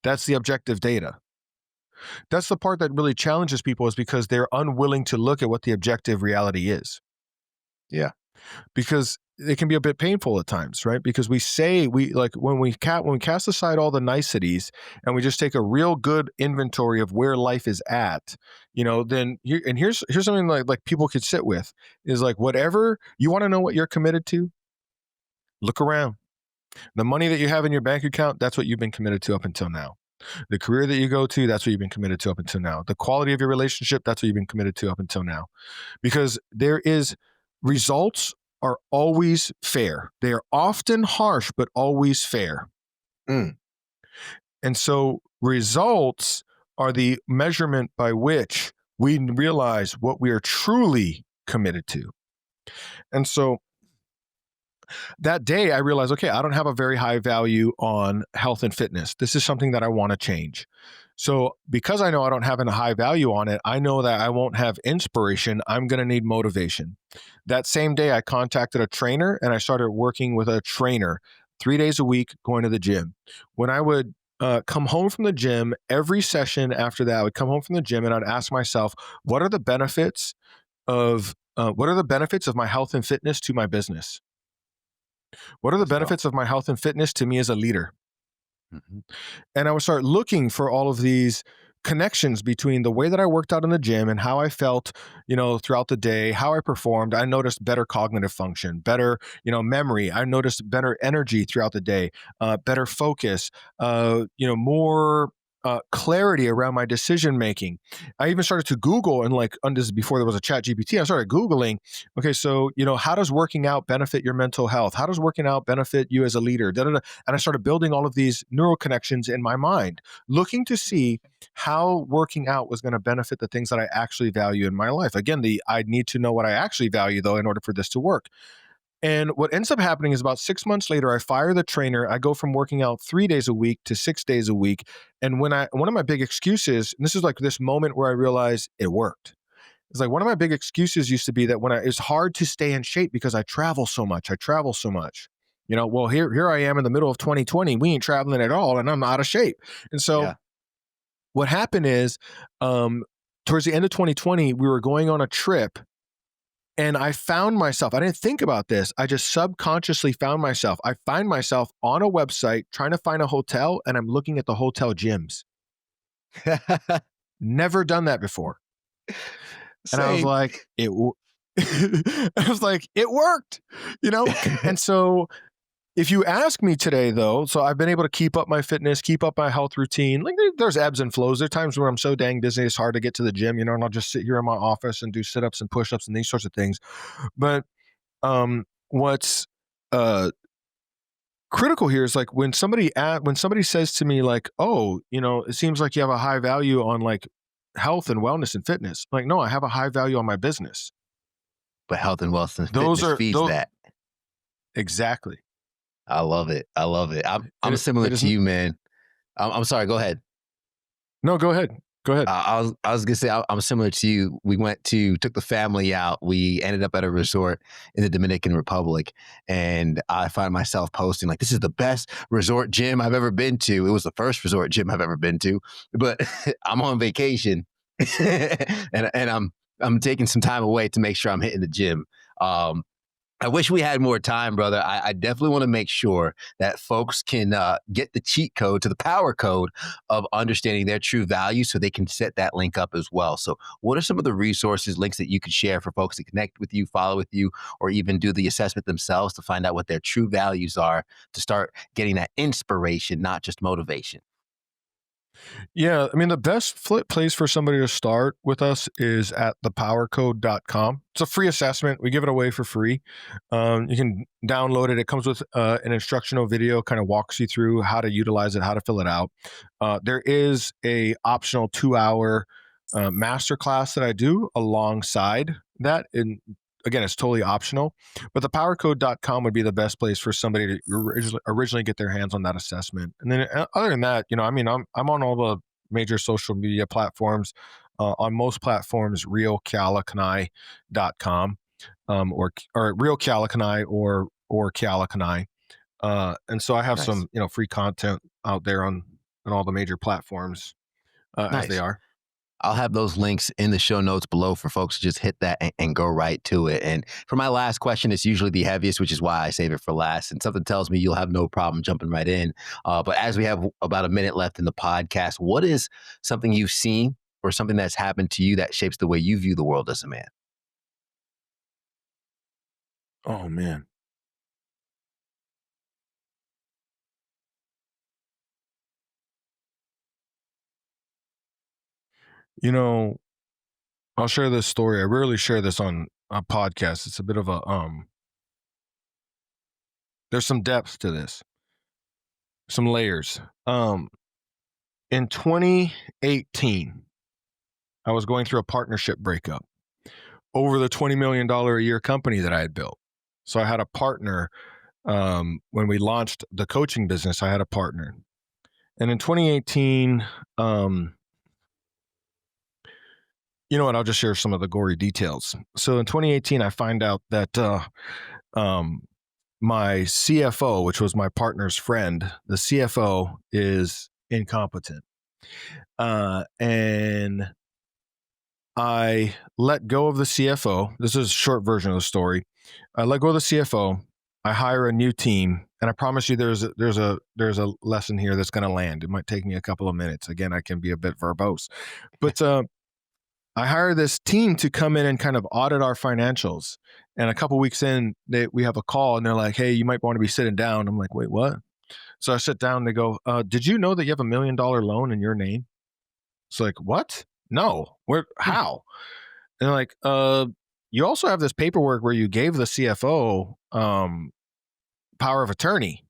That's the objective data. That's the part that really challenges people, is because they're unwilling to look at what the objective reality is. Yeah. Because it can be a bit painful at times, right? Because when we cast aside all the niceties and we just take a real good inventory of where life is at, then here's something like people could sit with, is like, whatever you want to know what you're committed to, look around. The money that you have in your bank account, that's what you've been committed to up until now. The career that you go to, that's what you've been committed to up until now. The quality of your relationship, that's what you've been committed to up until now. Because results are always fair. They are often harsh, but always fair. And so results are the measurement by which we realize what we are truly committed to. And so that day I realized, okay, I don't have a very high value on health and fitness. This is something that I want to change. So because I know I don't have a high value on it, I know that I won't have inspiration. I'm going to need motivation. That same day I contacted a trainer and I started working with a trainer 3 days a week, going to the gym. When I would come home from the gym, every session after that, I would come home from the gym and I'd ask myself, what are the benefits of my health and fitness to my business? What are the benefits of my health and fitness to me as a leader? Mm-hmm. And I would start looking for all of these connections between the way that I worked out in the gym and how I felt, throughout the day, how I performed. I noticed better cognitive function, better, memory. I noticed better energy throughout the day, better focus, more clarity around my decision making. I even started to Google, and this is before there was a chat GPT, I started Googling, okay, so, how does working out benefit your mental health? How does working out benefit you as a leader? And I started building all of these neural connections in my mind, looking to see how working out was going to benefit the things that I actually value in my life. Again, I need to know what I actually value, though, in order for this to work. And what ends up happening is about 6 months later, I fire the trainer. I go from working out 3 days a week to 6 days a week. And one of my big excuses, and this is like this moment where I realized it worked. It's like one of my big excuses used to be that it's hard to stay in shape because I travel so much. Well, here I am in the middle of 2020. We ain't traveling at all, and I'm out of shape. And so Yeah. what happened is, towards the end of 2020, we were going on a trip, and I found myself, I didn't think about this, I just subconsciously found myself, I find myself on a website trying to find a hotel, and I'm looking at the hotel gyms. Never done that before. And I was Same. like, it worked, And so if you ask me today, though, so I've been able to keep up my fitness, keep up my health routine. Like there's ebbs and flows. There are times where I'm so dang busy, it's hard to get to the gym, and I'll just sit here in my office and do sit-ups and push-ups and these sorts of things. But what's critical here is like when somebody says to me like, oh, it seems like you have a high value on like health and wellness and fitness. I'm like, no, I have a high value on my business. But health and wealth and fitness feeds that. Exactly. I love it. I'm similar to you, man. I'm sorry. Go ahead. No, go ahead. I was gonna say I'm similar to you. We took the family out. We ended up at a resort in the Dominican Republic, and I find myself posting like, "This is the best resort gym I've ever been to." It was the first resort gym I've ever been to, but I'm on vacation, and I'm taking some time away to make sure I'm hitting the gym. I wish we had more time, brother. I definitely want to make sure that folks can get the cheat code to the power code of understanding their true value so they can set that link up as well. So what are some of the resources, links that you could share for folks to connect with you, follow with you, or even do the assessment themselves to find out what their true values are to start getting that inspiration, not just motivation? Yeah, I mean, the best place for somebody to start with us is at thepowercode.com. It's a free assessment. We give it away for free. You can download it. It comes with an instructional video, kind of walks you through how to utilize it, how to fill it out. There is a optional 2-hour masterclass that I do alongside that. And again, it's totally optional, but thepowercode.com would be the best place for somebody to originally get their hands on that assessment. And then other than that, I'm on all the major social media platforms, on most platforms, realkealakanae.com, or Real Keala Kanae or Keala Kanae. And so I have Nice. some, free content out there on all the major platforms as they Nice. are. I'll have those links in the show notes below for folks to just hit that and go right to it. And for my last question, it's usually the heaviest, which is why I save it for last. And something tells me you'll have no problem jumping right in. But as we have about a minute left in the podcast, what is something you've seen or something that's happened to you that shapes the way you view the world as a man? Oh, man. I'll share this story. I rarely share this on a podcast. It's a bit of a there's some depth to this, some layers. In 2018, I was going through a partnership breakup over the $20 million a year company that I had built. So I had a partner when we launched the coaching business. I had a partner, and in 2018, you know what? I'll just share some of the gory details. So in 2018, I find out that my CFO, which was my partner's friend, the CFO is incompetent. And I let go of the CFO. This is a short version of the story. I let go of the CFO. I hire a new team, and I promise you, there's a lesson here that's going to land. It might take me a couple of minutes. Again, I can be a bit verbose, but I hire this team to come in and kind of audit our financials. And a couple of weeks in, we have a call, and they're like, "Hey, you might want to be sitting down." I'm like, "Wait, what?" So I sit down. They go, "Did you know that you have $1 million loan in your name?" It's like, "What? No. Where? How?" And they're like, "You also have this paperwork where you gave the CFO power of attorney.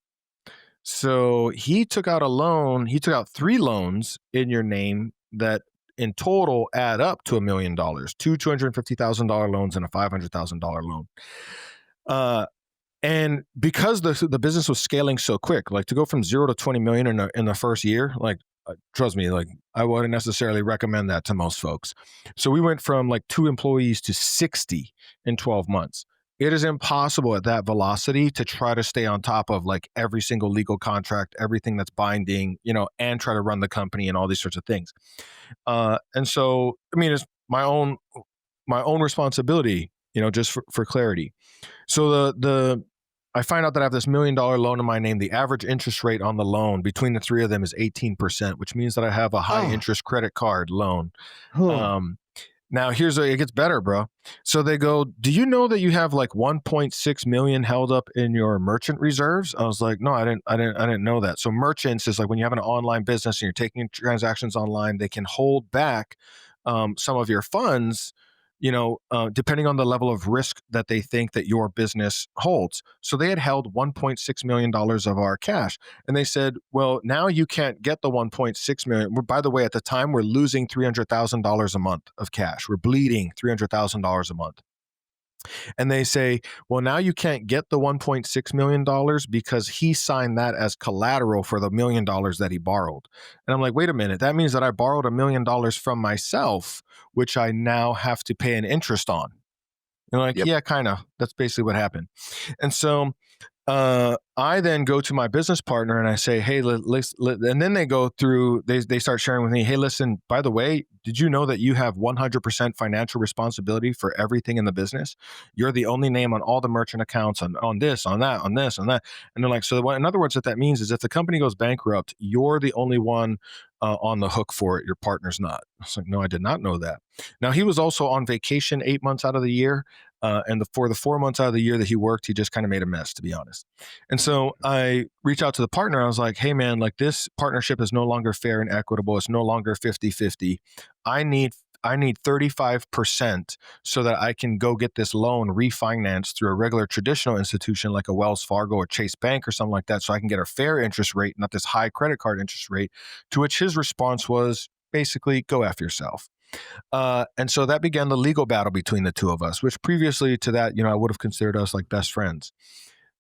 So he took out a loan. He took out 3 loans in your name that in total add up to $1 million, 2 $250,000 loans and a $500,000 loan. And because the business was scaling so quick, like to go from 0 to 20 million in the first year, like trust me, like I wouldn't necessarily recommend that to most folks. So we went from like 2 employees to 60 in 12 months. It is impossible at that velocity to try to stay on top of like every single legal contract, everything that's binding, and try to run the company and all these sorts of things. And so, I mean, it's my own responsibility, just for clarity. So I find out that I have this $1 million loan in my name. The average interest rate on the loan between the three of them is 18%, which means that I have a high interest credit card loan. Now it gets better, bro. So they go, do you know that you have like 1.6 million held up in your merchant reserves? I was like, no, I didn't know that. So merchants is like when you have an online business and you're taking transactions online, they can hold back some of your funds, depending on the level of risk that they think that your business holds. So they had held $1.6 million of our cash. And they said, well, now you can't get the 1.6 million. By the way, at the time, we're losing $300,000 a month of cash. We're bleeding $300,000 a month. And they say, well, now you can't get the $1.6 million because he signed that as collateral for the $1 million that he borrowed. And I'm like, wait a minute, that means that I borrowed $1 million from myself, which I now have to pay an interest on. And like, Yep. yeah, kind of. That's basically what happened. And so I then go to my business partner and I say, hey, and then they go through, they start sharing with me, hey, listen, by the way, did you know that you have 100% financial responsibility for everything in the business? You're the only name on all the merchant accounts, on this, on that, on this, on that. And they're like, so in other words, what that means is if the company goes bankrupt, you're the only one on the hook for it. Your partner's not. I was like, no, I did not know that. Now, he was also on vacation 8 months out of the year. And for the 4 months out of the year that he worked, he just kind of made a mess, to be honest. And so I reached out to the partner. I was like, hey, man, like this partnership is no longer fair and equitable. It's no longer 50-50. I need 35% so that I can go get this loan refinanced through a regular traditional institution like a Wells Fargo or Chase Bank or something like that, so I can get a fair interest rate, not this high credit card interest rate. To which his response was basically, go after yourself. And so that began the legal battle between the two of us, which previously to that, I would have considered us like best friends.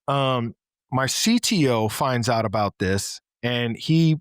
My CTO finds out about this and he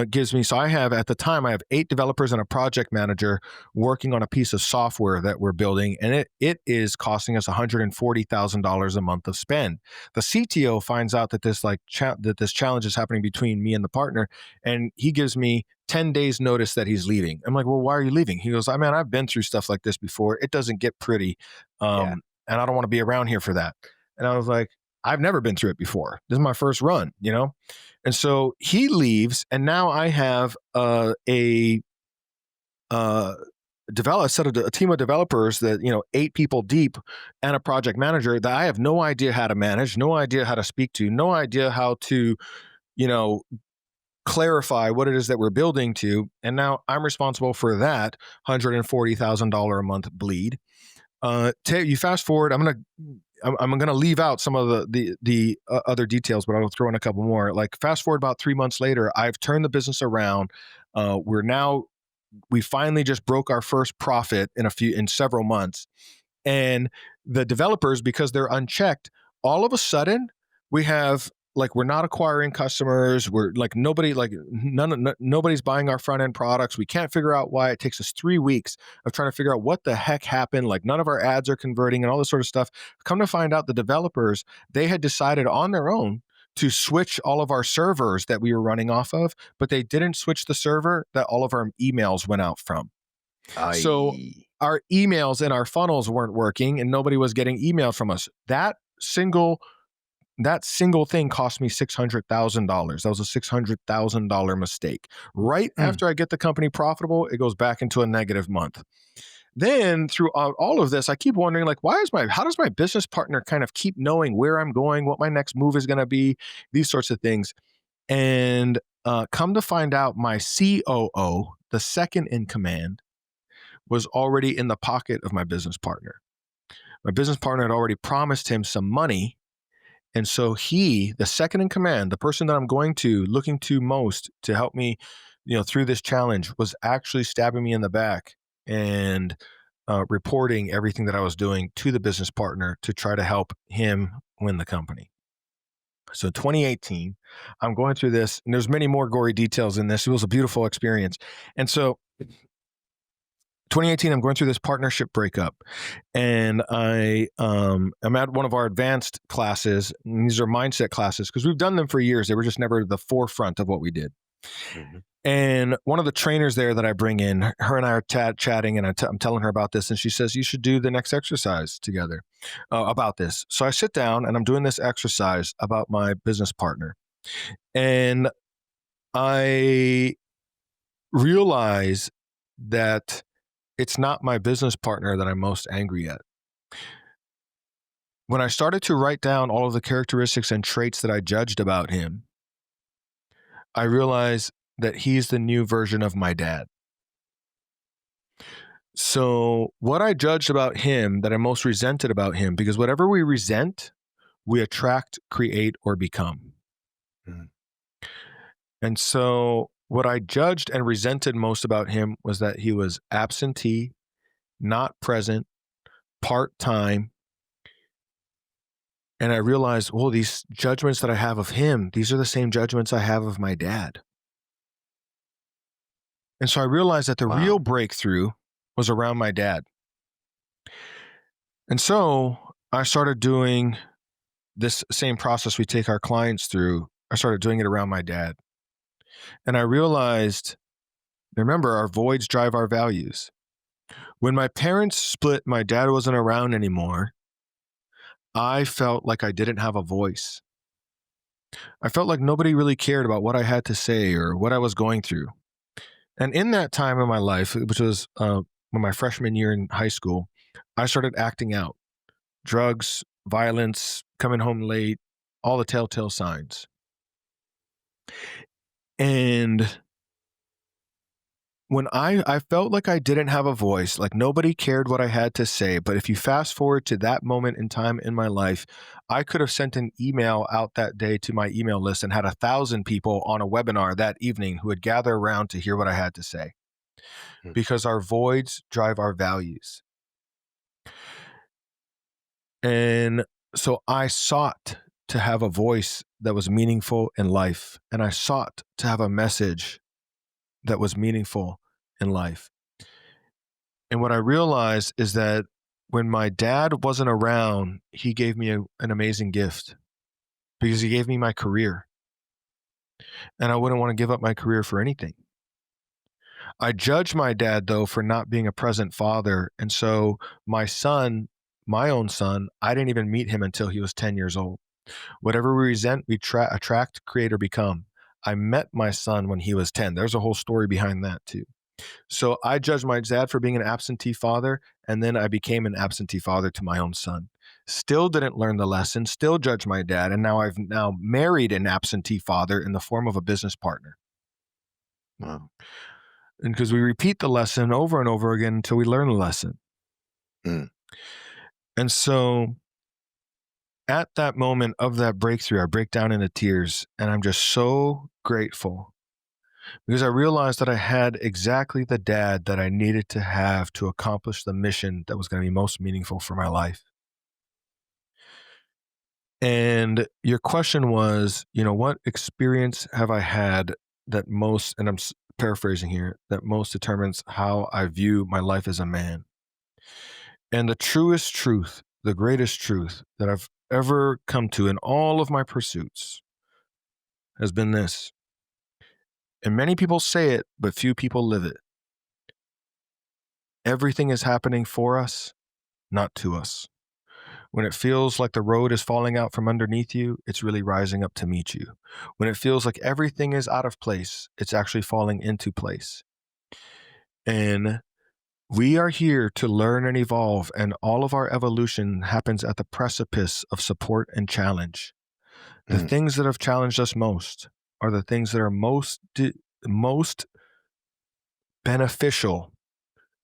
gives me, so I have 8 developers and a project manager working on a piece of software that we're building, and it is costing us $140,000 a month of spend. The CTO finds out that this that this challenge is happening between me and the partner, and he gives me 10 days notice that he's leaving. I'm like, well, why are you leaving? He goes, man, I've been through stuff like this before. It doesn't get pretty. Yeah. And I don't want to be around here for that. And I was like, I've never been through it before. This is my first run, And so he leaves, and now I have a team of developers that 8 people deep, and a project manager that I have no idea how to manage, no idea how to speak to, no idea how to clarify what it is that we're building to. And now I'm responsible for that $140,000 a month bleed. You fast forward. I'm gonna leave out some of the other details, but I'll throw in a couple more. Like fast forward about 3 months later, I've turned the business around. We finally just broke our first profit in several months, and the developers, because they're unchecked, all of a sudden we have we're not acquiring customers. We're nobody's buying our front end products. We can't figure out why. It takes us 3 weeks of trying to figure out what the heck happened. None of our ads are converting and all this sort of stuff. Come to find out, the developers, they had decided on their own to switch all of our servers that we were running off of, but they didn't switch the server that all of our emails went out from. So our emails and our funnels weren't working and nobody was getting emails from us. That single thing cost me $600,000. That was a $600,000 mistake. Right after I get the company profitable, it goes back into a negative month. Then throughout all of this, I keep wondering, how does my business partner kind of keep knowing where I'm going, what my next move is going to be, these sorts of things. And come to find out, my COO, the second in command, was already in the pocket of my business partner. My business partner had already promised him some money. And so he, the second in command, the person that I'm looking to most to help me, through this challenge, was actually stabbing me in the back and reporting everything that I was doing to the business partner to try to help him win the company. So 2018, I'm going through this, and there's many more gory details in this. It was a beautiful experience. And so 2018, I'm going through this partnership breakup, and I'm at one of our advanced classes. And these are mindset classes because we've done them for years. They were just never the forefront of what we did. Mm-hmm. And one of the trainers there that I bring in, her and I are chatting, and I'm telling her about this, and she says, you should do the next exercise together about this. So I sit down, and I'm doing this exercise about my business partner. And I realize that it's not my business partner that I'm most angry at. When I started to write down all of the characteristics and traits that I judged about him, I realized that he's the new version of my dad. So what I judged about him that I most resented about him, because whatever we resent, we attract, create, or become. Mm-hmm. And so what I judged and resented most about him was that he was absentee, not present, part-time. And I realized, well, these judgments that I have of him, these are the same judgments I have of my dad. And so I realized that the real breakthrough was around my dad. And so I started doing this same process we take our clients through. I started doing it around my dad. And I realized, remember, our voids drive our values. When my parents split, my dad wasn't around anymore. I felt like I didn't have a voice. I felt like nobody really cared about what I had to say or what I was going through. And in that time in my life, which was my freshman year in high school, I started acting out. Drugs, violence, coming home late, all the telltale signs. And when I felt like I didn't have a voice, like nobody cared what I had to say. But if you fast forward to that moment in time in my life, I could have sent an email out that day to my email list and had 1,000 people on a webinar that evening who would gather around to hear what I had to say. Because our voids drive our values. And so I sought to have a voice that was meaningful in life. And I sought to have a message that was meaningful in life. And what I realized is that when my dad wasn't around, he gave me an amazing gift because he gave me my career. And I wouldn't want to give up my career for anything. I judged my dad, though, for not being a present father. And so my son, my own son, I didn't even meet him until he was 10 years old. Whatever we resent, we attract, create, or become. I met my son when he was 10. There's a whole story behind that too. So I judged my dad for being an absentee father, and then I became an absentee father to my own son. Still didn't learn the lesson, still judged my dad, and now I've married an absentee father in the form of a business partner. Wow. And because we repeat the lesson over and over again until we learn the lesson. Mm. And so at that moment of that breakthrough, I break down into tears, and I'm just so grateful because I realized that I had exactly the dad that I needed to have to accomplish the mission that was going to be most meaningful for my life. And your question was, what experience have I had that most, and I'm paraphrasing here, that most determines how I view my life as a man? And the truest truth, the greatest truth that I've ever come to in all of my pursuits has been this. And many people say it, but few people live it. Everything is happening for us, not to us. When it feels like the road is falling out from underneath you, it's really rising up to meet you. When it feels like everything is out of place, it's actually falling into place. And we are here to learn and evolve, and all of our evolution happens at the precipice of support and challenge. The things that have challenged us most are the things that are most beneficial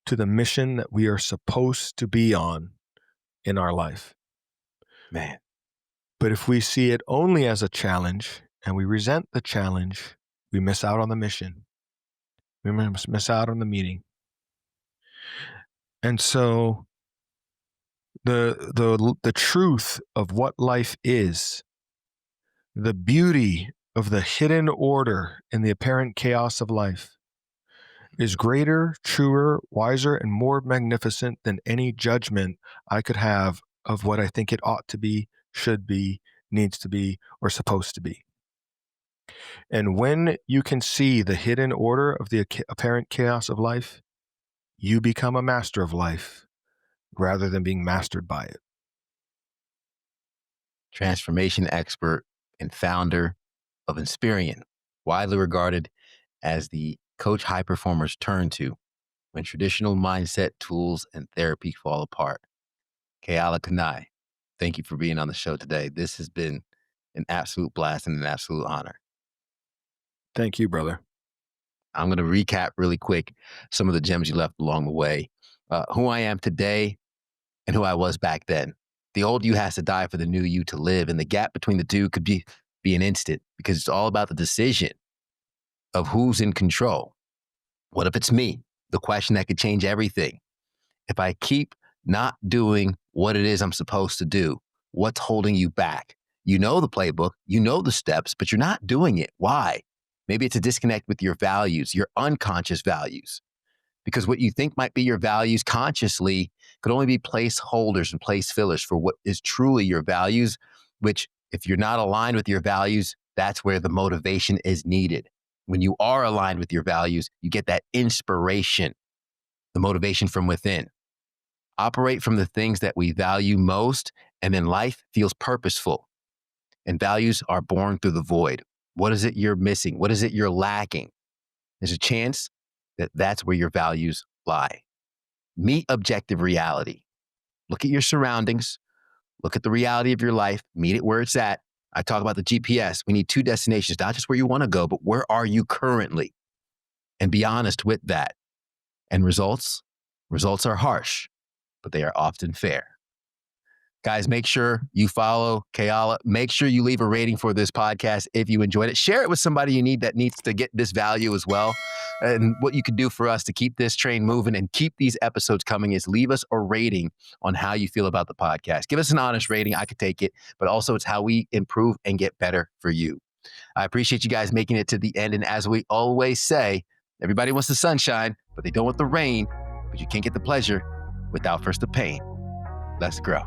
to the mission that we are supposed to be on in our life. Man. But if we see it only as a challenge and we resent the challenge, we miss out on the mission. We miss out on the meeting. And so the truth of what life is The beauty of the hidden order in the apparent chaos of life is greater, truer, wiser, and more magnificent than any judgment I could have of what I think it ought to be, should be, needs to be, or supposed to be. And when you can see the hidden order of the apparent chaos of life, you become a master of life rather than being mastered by it. Transformation expert and founder of Inspirion, widely regarded as the coach high performers turn to when traditional mindset tools and therapy fall apart. Keala Kanae, thank you for being on the show today. This has been an absolute blast and an absolute honor. Thank you, brother. I'm going to recap really quick some of the gems you left along the way. Who I am today and who I was back then. The old you has to die for the new you to live. And the gap between the two could be an instant, because it's all about the decision of who's in control. What if it's me? The question that could change everything. If I keep not doing what it is I'm supposed to do, what's holding you back? You know the playbook, you know the steps, but you're not doing it. Why? Maybe it's a disconnect with your values, your unconscious values. Because what you think might be your values consciously could only be placeholders and place fillers for what is truly your values, which if you're not aligned with your values, that's where the motivation is needed. When you are aligned with your values, you get that inspiration, the motivation from within. Operate from the things that we value most, and then life feels purposeful. And values are born through the void. What is it you're missing? What is it you're lacking? There's a chance that that's where your values lie. Meet objective reality. Look at your surroundings. Look at the reality of your life. Meet it where it's at. I talk about the GPS. We need two destinations, not just where you want to go, but where are you currently? And be honest with that. And results are harsh, but they are often fair. Guys, make sure you follow Keala. Make sure you leave a rating for this podcast if you enjoyed it. Share it with somebody you need that needs to get this value as well. And what you can do for us to keep this train moving and keep these episodes coming is leave us a rating on how you feel about the podcast. Give us an honest rating. I could take it, but also it's how we improve and get better for you. I appreciate you guys making it to the end. And as we always say, everybody wants the sunshine, but they don't want the rain. But you can't get the pleasure without first the pain. Let's grow.